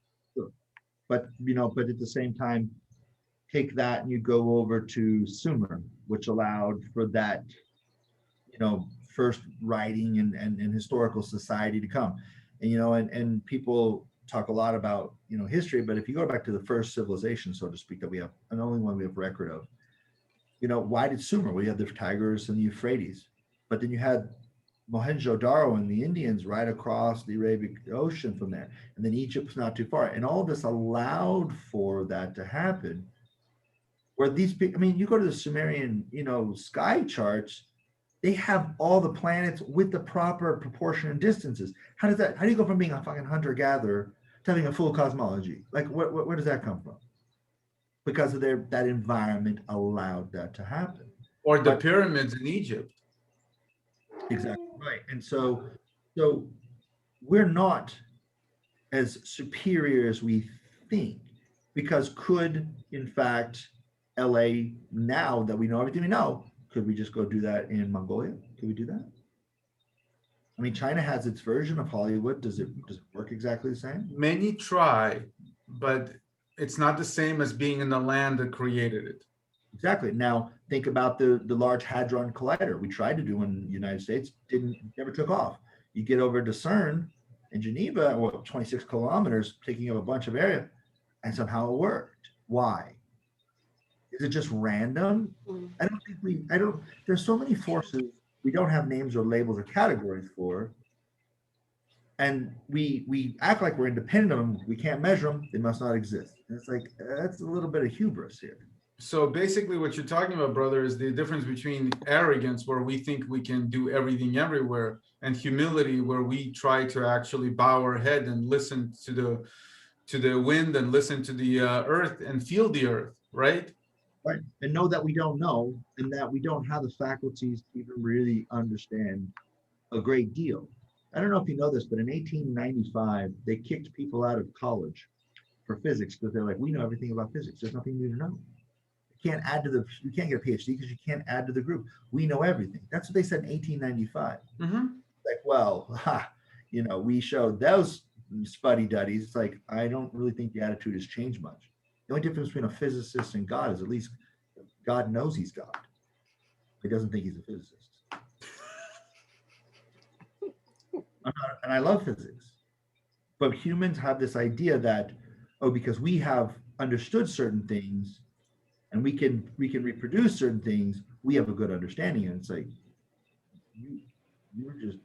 but but at the same time, take that and you go over to Sumer, which allowed for that, first writing and historical society to come. And people talk a lot about, history, but if you go back to the first civilization, so to speak, that we have, and the only one we have record of, why did Sumer? We had the Tigris and the Euphrates, but then you had Mohenjo-Daro and the Indians right across the Arabic Ocean from there. And then Egypt's not too far. And all this allowed for that to happen. Where these people, you go to the Sumerian, sky charts, they have all the planets with the proper proportion and distances. How do you go from being a fucking hunter-gatherer to having a full cosmology? Like, where does that come from? Because of that environment allowed that to happen. Or the pyramids in Egypt. Exactly right. And so we're not as superior as we think, because could, in fact, LA, now that we know everything we know, could we just go do that in Mongolia? Could we do that? China has its version of Hollywood. Does it work exactly the same? Many try, but it's not the same as being in the land that created it. Exactly. Now think about the Large Hadron Collider we tried to do in the United States, never took off. You get over to CERN in Geneva, 26 kilometers, taking up a bunch of area, and somehow it worked. Why? Is it just random? I don't, there's so many forces we don't have names or labels or categories for. And we act like we're independent of them. We can't measure them. They must not exist. And it's like, that's a little bit of hubris here. So basically what you're talking about, brother, is the difference between arrogance, where we think we can do everything everywhere, and humility, where we try to actually bow our head and listen to the wind and listen to the earth and feel the earth, right? Right. And know that we don't know, and that we don't have the faculties to even really understand a great deal. I don't know if you know this, but in 1895, they kicked people out of college for physics because they're like, we know everything about physics. There's nothing new to know. You can't get a PhD because you can't add to the group. We know everything. That's what they said in 1895. Like, well, we showed those fuddy-duddies. It's like, I don't really think the attitude has changed much. The only difference between a physicist and God is at least God knows he's God. He doesn't think he's a physicist. And I love physics. But humans have this idea that, because we have understood certain things and we can reproduce certain things, we have a good understanding. And it's like, you're just,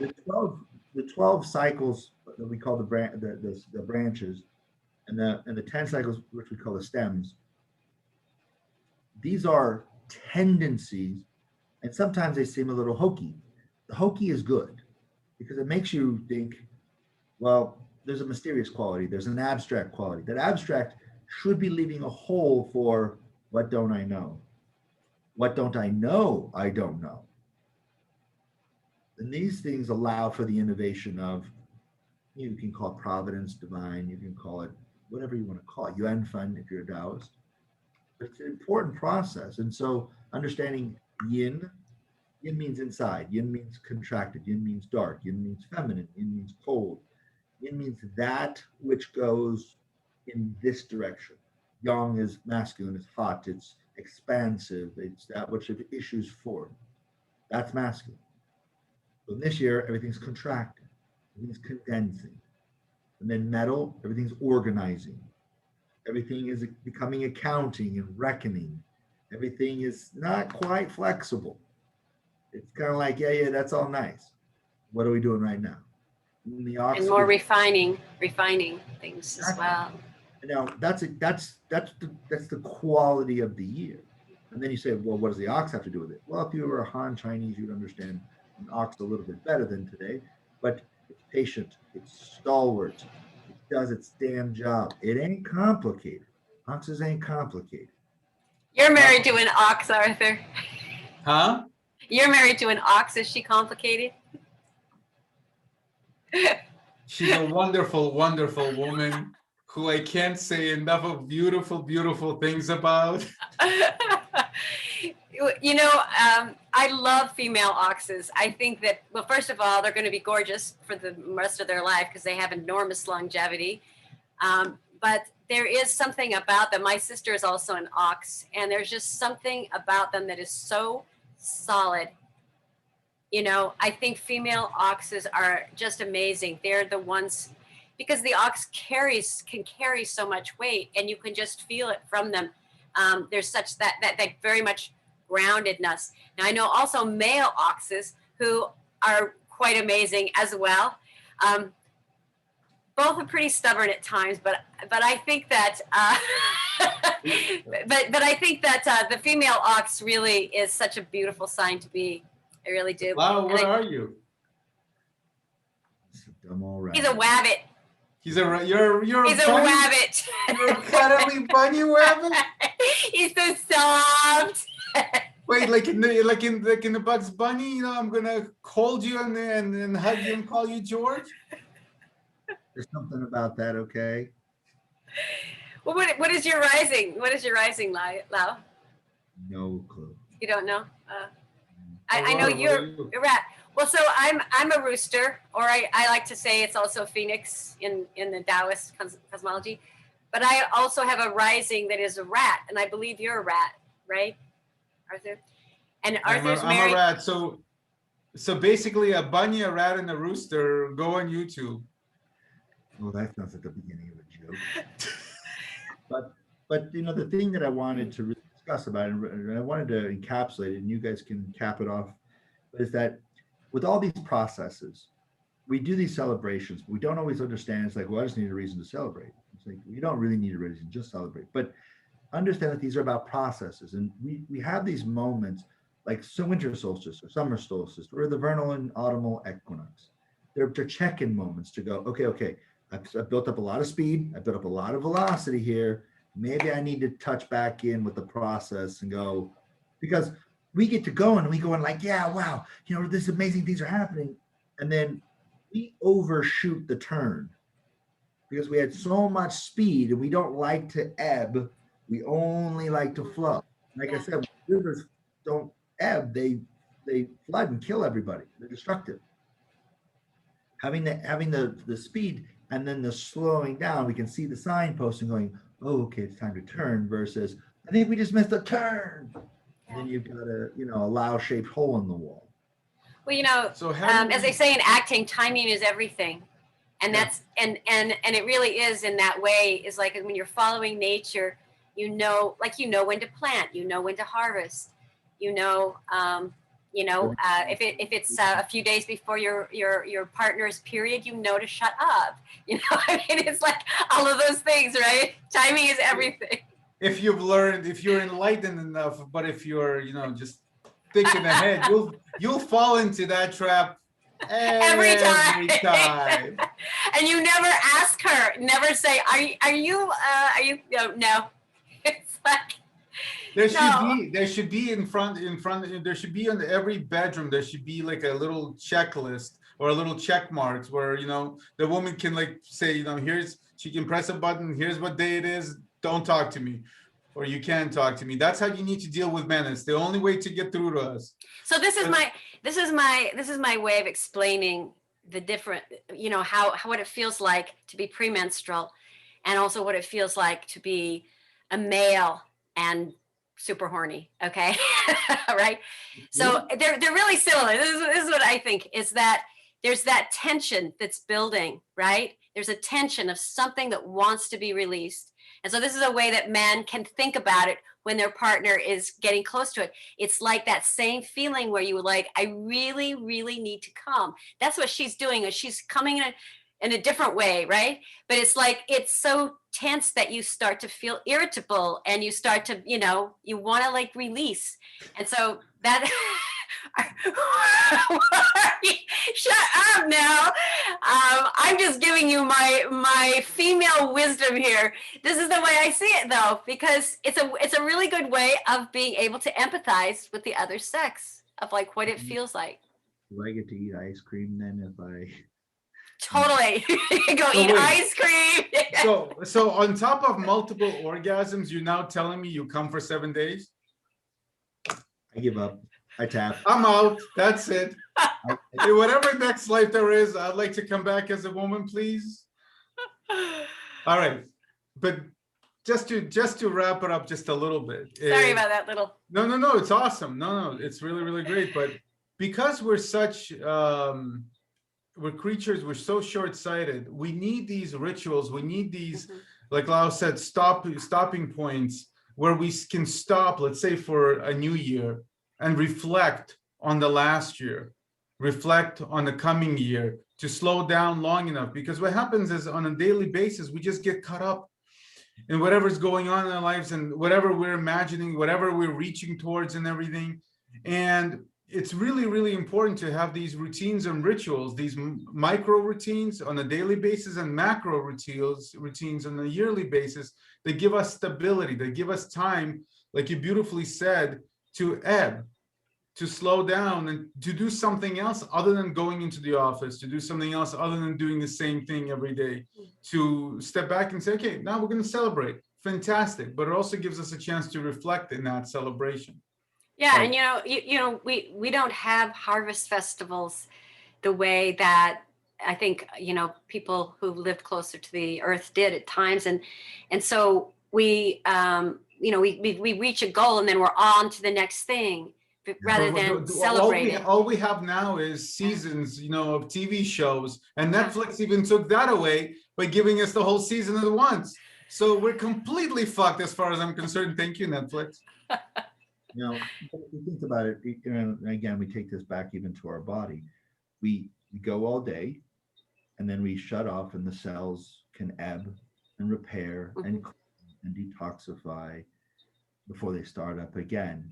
the 12 cycles that we call the branches, and the 10 cycles, which we call the stems, these are tendencies, and sometimes they seem a little hokey. The hokey is good because it makes you think, well, there's a mysterious quality, there's an abstract quality. That abstract should be leaving a hole for, what don't I know? What don't I know? I don't know. And these things allow for the innovation of, you can call it providence, divine, you can call it whatever you want to call it, Yuan Fun if you're a Taoist. But it's an important process. And so understanding yin means inside, yin means contracted, yin means dark, yin means feminine, yin means cold. Yin means that which goes in this direction. Yang is masculine, it's hot, it's expansive, it's that which issues forth. That's masculine. So this year, everything's contracting, everything's condensing. And then metal, everything's organizing. Everything is becoming accounting and reckoning. Everything is not quite flexible. It's kind of like, yeah, that's all nice. What are we doing right now? And more refining things as well. Now that's the quality of the year. And then you say, well, what does the ox have to do with it? Well, if you were a Han Chinese, you'd understand an ox a little bit better than today. But it's patient, it's stalwart, it does its damn job. It ain't complicated. Oxes ain't complicated. You're married to an ox, Arthur. Huh? You're married to an ox. Is she complicated? She's a wonderful, wonderful woman who I can't say enough of beautiful, beautiful things about. I love female oxes. I think that, well, first of all, they're going to be gorgeous for the rest of their life because they have enormous longevity. But there is something about them. My sister is also an ox, and there's just something about them that is so solid. You know, I think female oxes are just amazing. They're the ones, because the ox can carry so much weight, and you can just feel it from them. There's such that very much groundedness. Now I know also male oxes who are quite amazing as well. Both are pretty stubborn at times, but I think that but I think that the female ox really is such a beautiful sign to be. I really do. Wow, what are you? It's a dumb old He's a wabbit. He's a you're He's a bunny? wabbit. You're a cuddly bunny rabbit? He's so soft. Wait, like in the Bugs Bunny, you know, I'm gonna hold you and hug you and call you George. There's something about that, okay? Well, what is your rising? What is your rising, Lao? No clue. You don't know? I know Aurora, you're what are you? a rat. Well, so I'm a rooster, or I like to say it's also a phoenix in the Taoist cosmology. But I also have a rising that is a rat, and I believe you're a rat, right, Arthur? And Arthur's I'm married. a rat. So basically, a bunny, a rat, and a rooster. Go on YouTube. Well, that sounds like the beginning of a joke. but you know, the thing that I wanted to really discuss about it, and I wanted to encapsulate it, and you guys can cap it off, is that with all these processes, we do these celebrations, but we don't always understand. It's like, well, I just need a reason to celebrate. It's like, you don't really need a reason, just celebrate. But understand that these are about processes, and we have these moments like winter solstice or summer solstice or the vernal and autumnal equinox. They're check-in moments to go, okay, I've built up a lot of speed. I've built up a lot of velocity here. Maybe I need to touch back in with the process and go, because we get to go and we go and like, yeah, wow, you know, this amazing things are happening. And then we overshoot the turn because we had so much speed and we don't like to ebb. We only like to flow. Like I said, rivers don't ebb. They flood and kill everybody. They're destructive. Having the speed and then the slowing down, we can see the signpost and going, oh, okay, it's time to turn, versus I think we just missed a turn. And then you've got a Lao-shaped hole in the wall. Well, you know, So as they say in acting, timing is everything. And that's and it really is in that way, is like when you're following nature, you know when to plant, you know when to harvest, if it's a few days before your partner's period, you know to shut up. You know, I mean, it's like all of those things, right? Timing is everything. if you're enlightened enough, but if you're, just thinking ahead, you'll fall into that trap every time. And you never ask her, never say, are you no. It's like, there should be in front, there should be on every bedroom, there should be like a little checklist or a little check marks where, the woman can like say, she can press a button, here's what day it is, don't talk to me, or you can't talk to me. That's how you need to deal with men. It's the only way to get through to us. So this is my way of explaining the different, how what it feels like to be premenstrual, and also what it feels like to be a male and super horny. Okay. Right. So they're really similar. This is what I think, is that there's that tension that's building, right? There's a tension of something that wants to be released. And so this is a way that men can think about it when their partner is getting close to it. It's like that same feeling where you were like, I really, really need to come. That's what she's doing, is she's coming in a different way, right? But it's like, it's so tense that you start to feel irritable and you start to, you want to like release. And so that, shut up now. I'm just giving you my female wisdom here. This is the way I see it, though, because it's a really good way of being able to empathize with the other sex, of like what it feels like. Do I get to eat ice cream then if I? Totally. Go eat ice cream. So on top of multiple orgasms, you're now telling me you come for 7 days? I give up. I tap. I'm out. That's it. Whatever next life there is, I'd like to come back as a woman, please. All right, but just to wrap it up just a little bit. Sorry about that little. No, it's awesome. No, it's really great. But because we're such we're creatures, we're so short-sighted. We need these rituals. We need these, like Lao said, stopping points where we can stop, let's say for a new year, and reflect on the last year, reflect on the coming year, to slow down long enough. Because what happens is on a daily basis, we just get caught up in whatever's going on in our lives and whatever we're imagining, whatever we're reaching towards and everything. And it's really important to have these routines and rituals, these micro routines on a daily basis and macro routines on a yearly basis that give us stability, that give us time, like you beautifully said, to ebb, to slow down, and to do something else other than going into the office, to do something else other than doing the same thing every day, to step back and say, okay, now we're going to celebrate. Fantastic. But it also gives us a chance to reflect in that celebration. Yeah, and we don't have harvest festivals the way that I think people who lived closer to the earth did at times, and so we reach a goal and then we're on to the next thing rather than celebrating. All we have now is seasons, of TV shows, and Netflix even took that away by giving us the whole season at once. So we're completely fucked as far as I'm concerned. Thank you, Netflix. If you think about it, again, we take this back even to our body. We go all day, and then we shut off, and the cells can ebb and repair and detoxify before they start up again.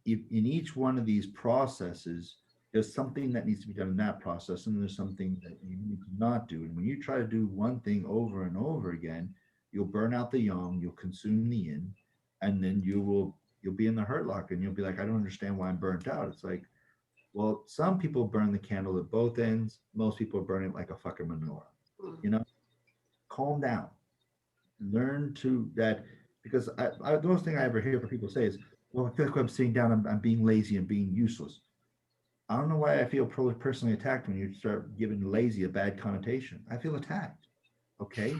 If in each one of these processes, there's something that needs to be done in that process, and there's something that you need to not do. And when you try to do one thing over and over again, you'll burn out the yang, you'll consume the yin, and then you'll be in the hurt locker, and you'll be like, I don't understand why I'm burnt out. It's like, well, some people burn the candle at both ends. Most people burn it like a fucking menorah. Calm down. Learn to that, because the most thing I ever hear from people say is, well, I feel like I'm sitting down, I'm being lazy and being useless. I don't know why I feel personally attacked when you start giving lazy a bad connotation. I feel attacked. Okay?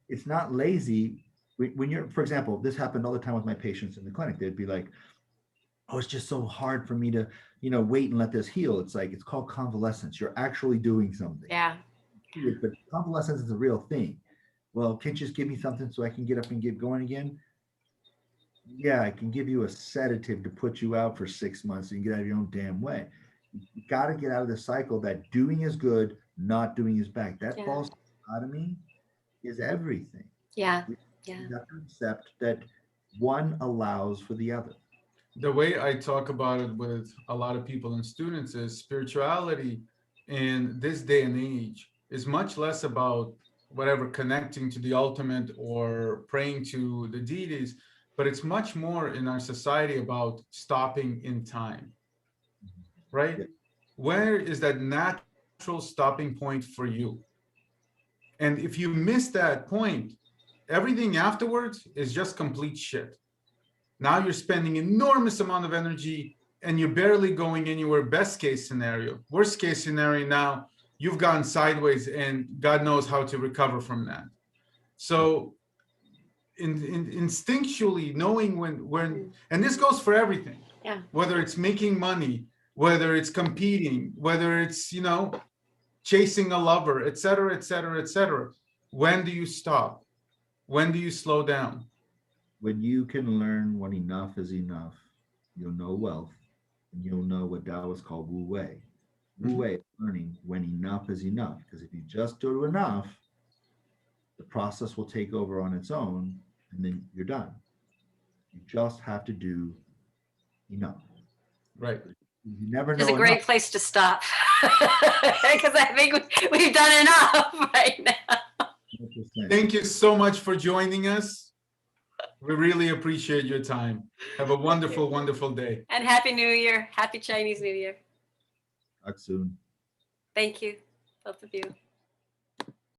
It's not lazy. When you're, for example, this happened all the time with my patients in the clinic. They'd be like, oh, it's just so hard for me to, wait and let this heal. It's like, it's called convalescence. You're actually doing something. Yeah. But convalescence is a real thing. Well, can't you just give me something so I can get up and get going again? Yeah, I can give you a sedative to put you out for 6 months so you can get out of your own damn way. You got to get out of the cycle that doing is good, not doing is bad. That false dichotomy is everything. Yeah. You have to accept that one allows for the other. The way I talk about it with a lot of people and students is spirituality in this day and age is much less about whatever connecting to the ultimate or praying to the deities, but it's much more in our society about stopping in time, right? Yeah. Where is that natural stopping point for you? And if you miss that point, everything afterwards is just complete shit. Now you're spending enormous amount of energy and you're barely going anywhere. Best case scenario. Worst case scenario, now you've gone sideways and God knows how to recover from that. So instinctually knowing when, and this goes for everything, whether it's making money, whether it's competing, whether it's, chasing a lover, et cetera, et cetera, et cetera. When do you stop? When do you slow down? When you can learn when enough is enough, you'll know wealth, and you'll know what Taoists call Wu Wei. Wu Wei is learning when enough is enough, because if you just do enough, the process will take over on its own, and then you're done. You just have to do enough. Right. You never know. It's a great place to stop, because I think we've done enough right now. 100%. Thank you so much for joining us. We really appreciate your time. Have a wonderful, wonderful day. And Happy New Year. Happy Chinese New Year. Talk soon. Thank you, both of you.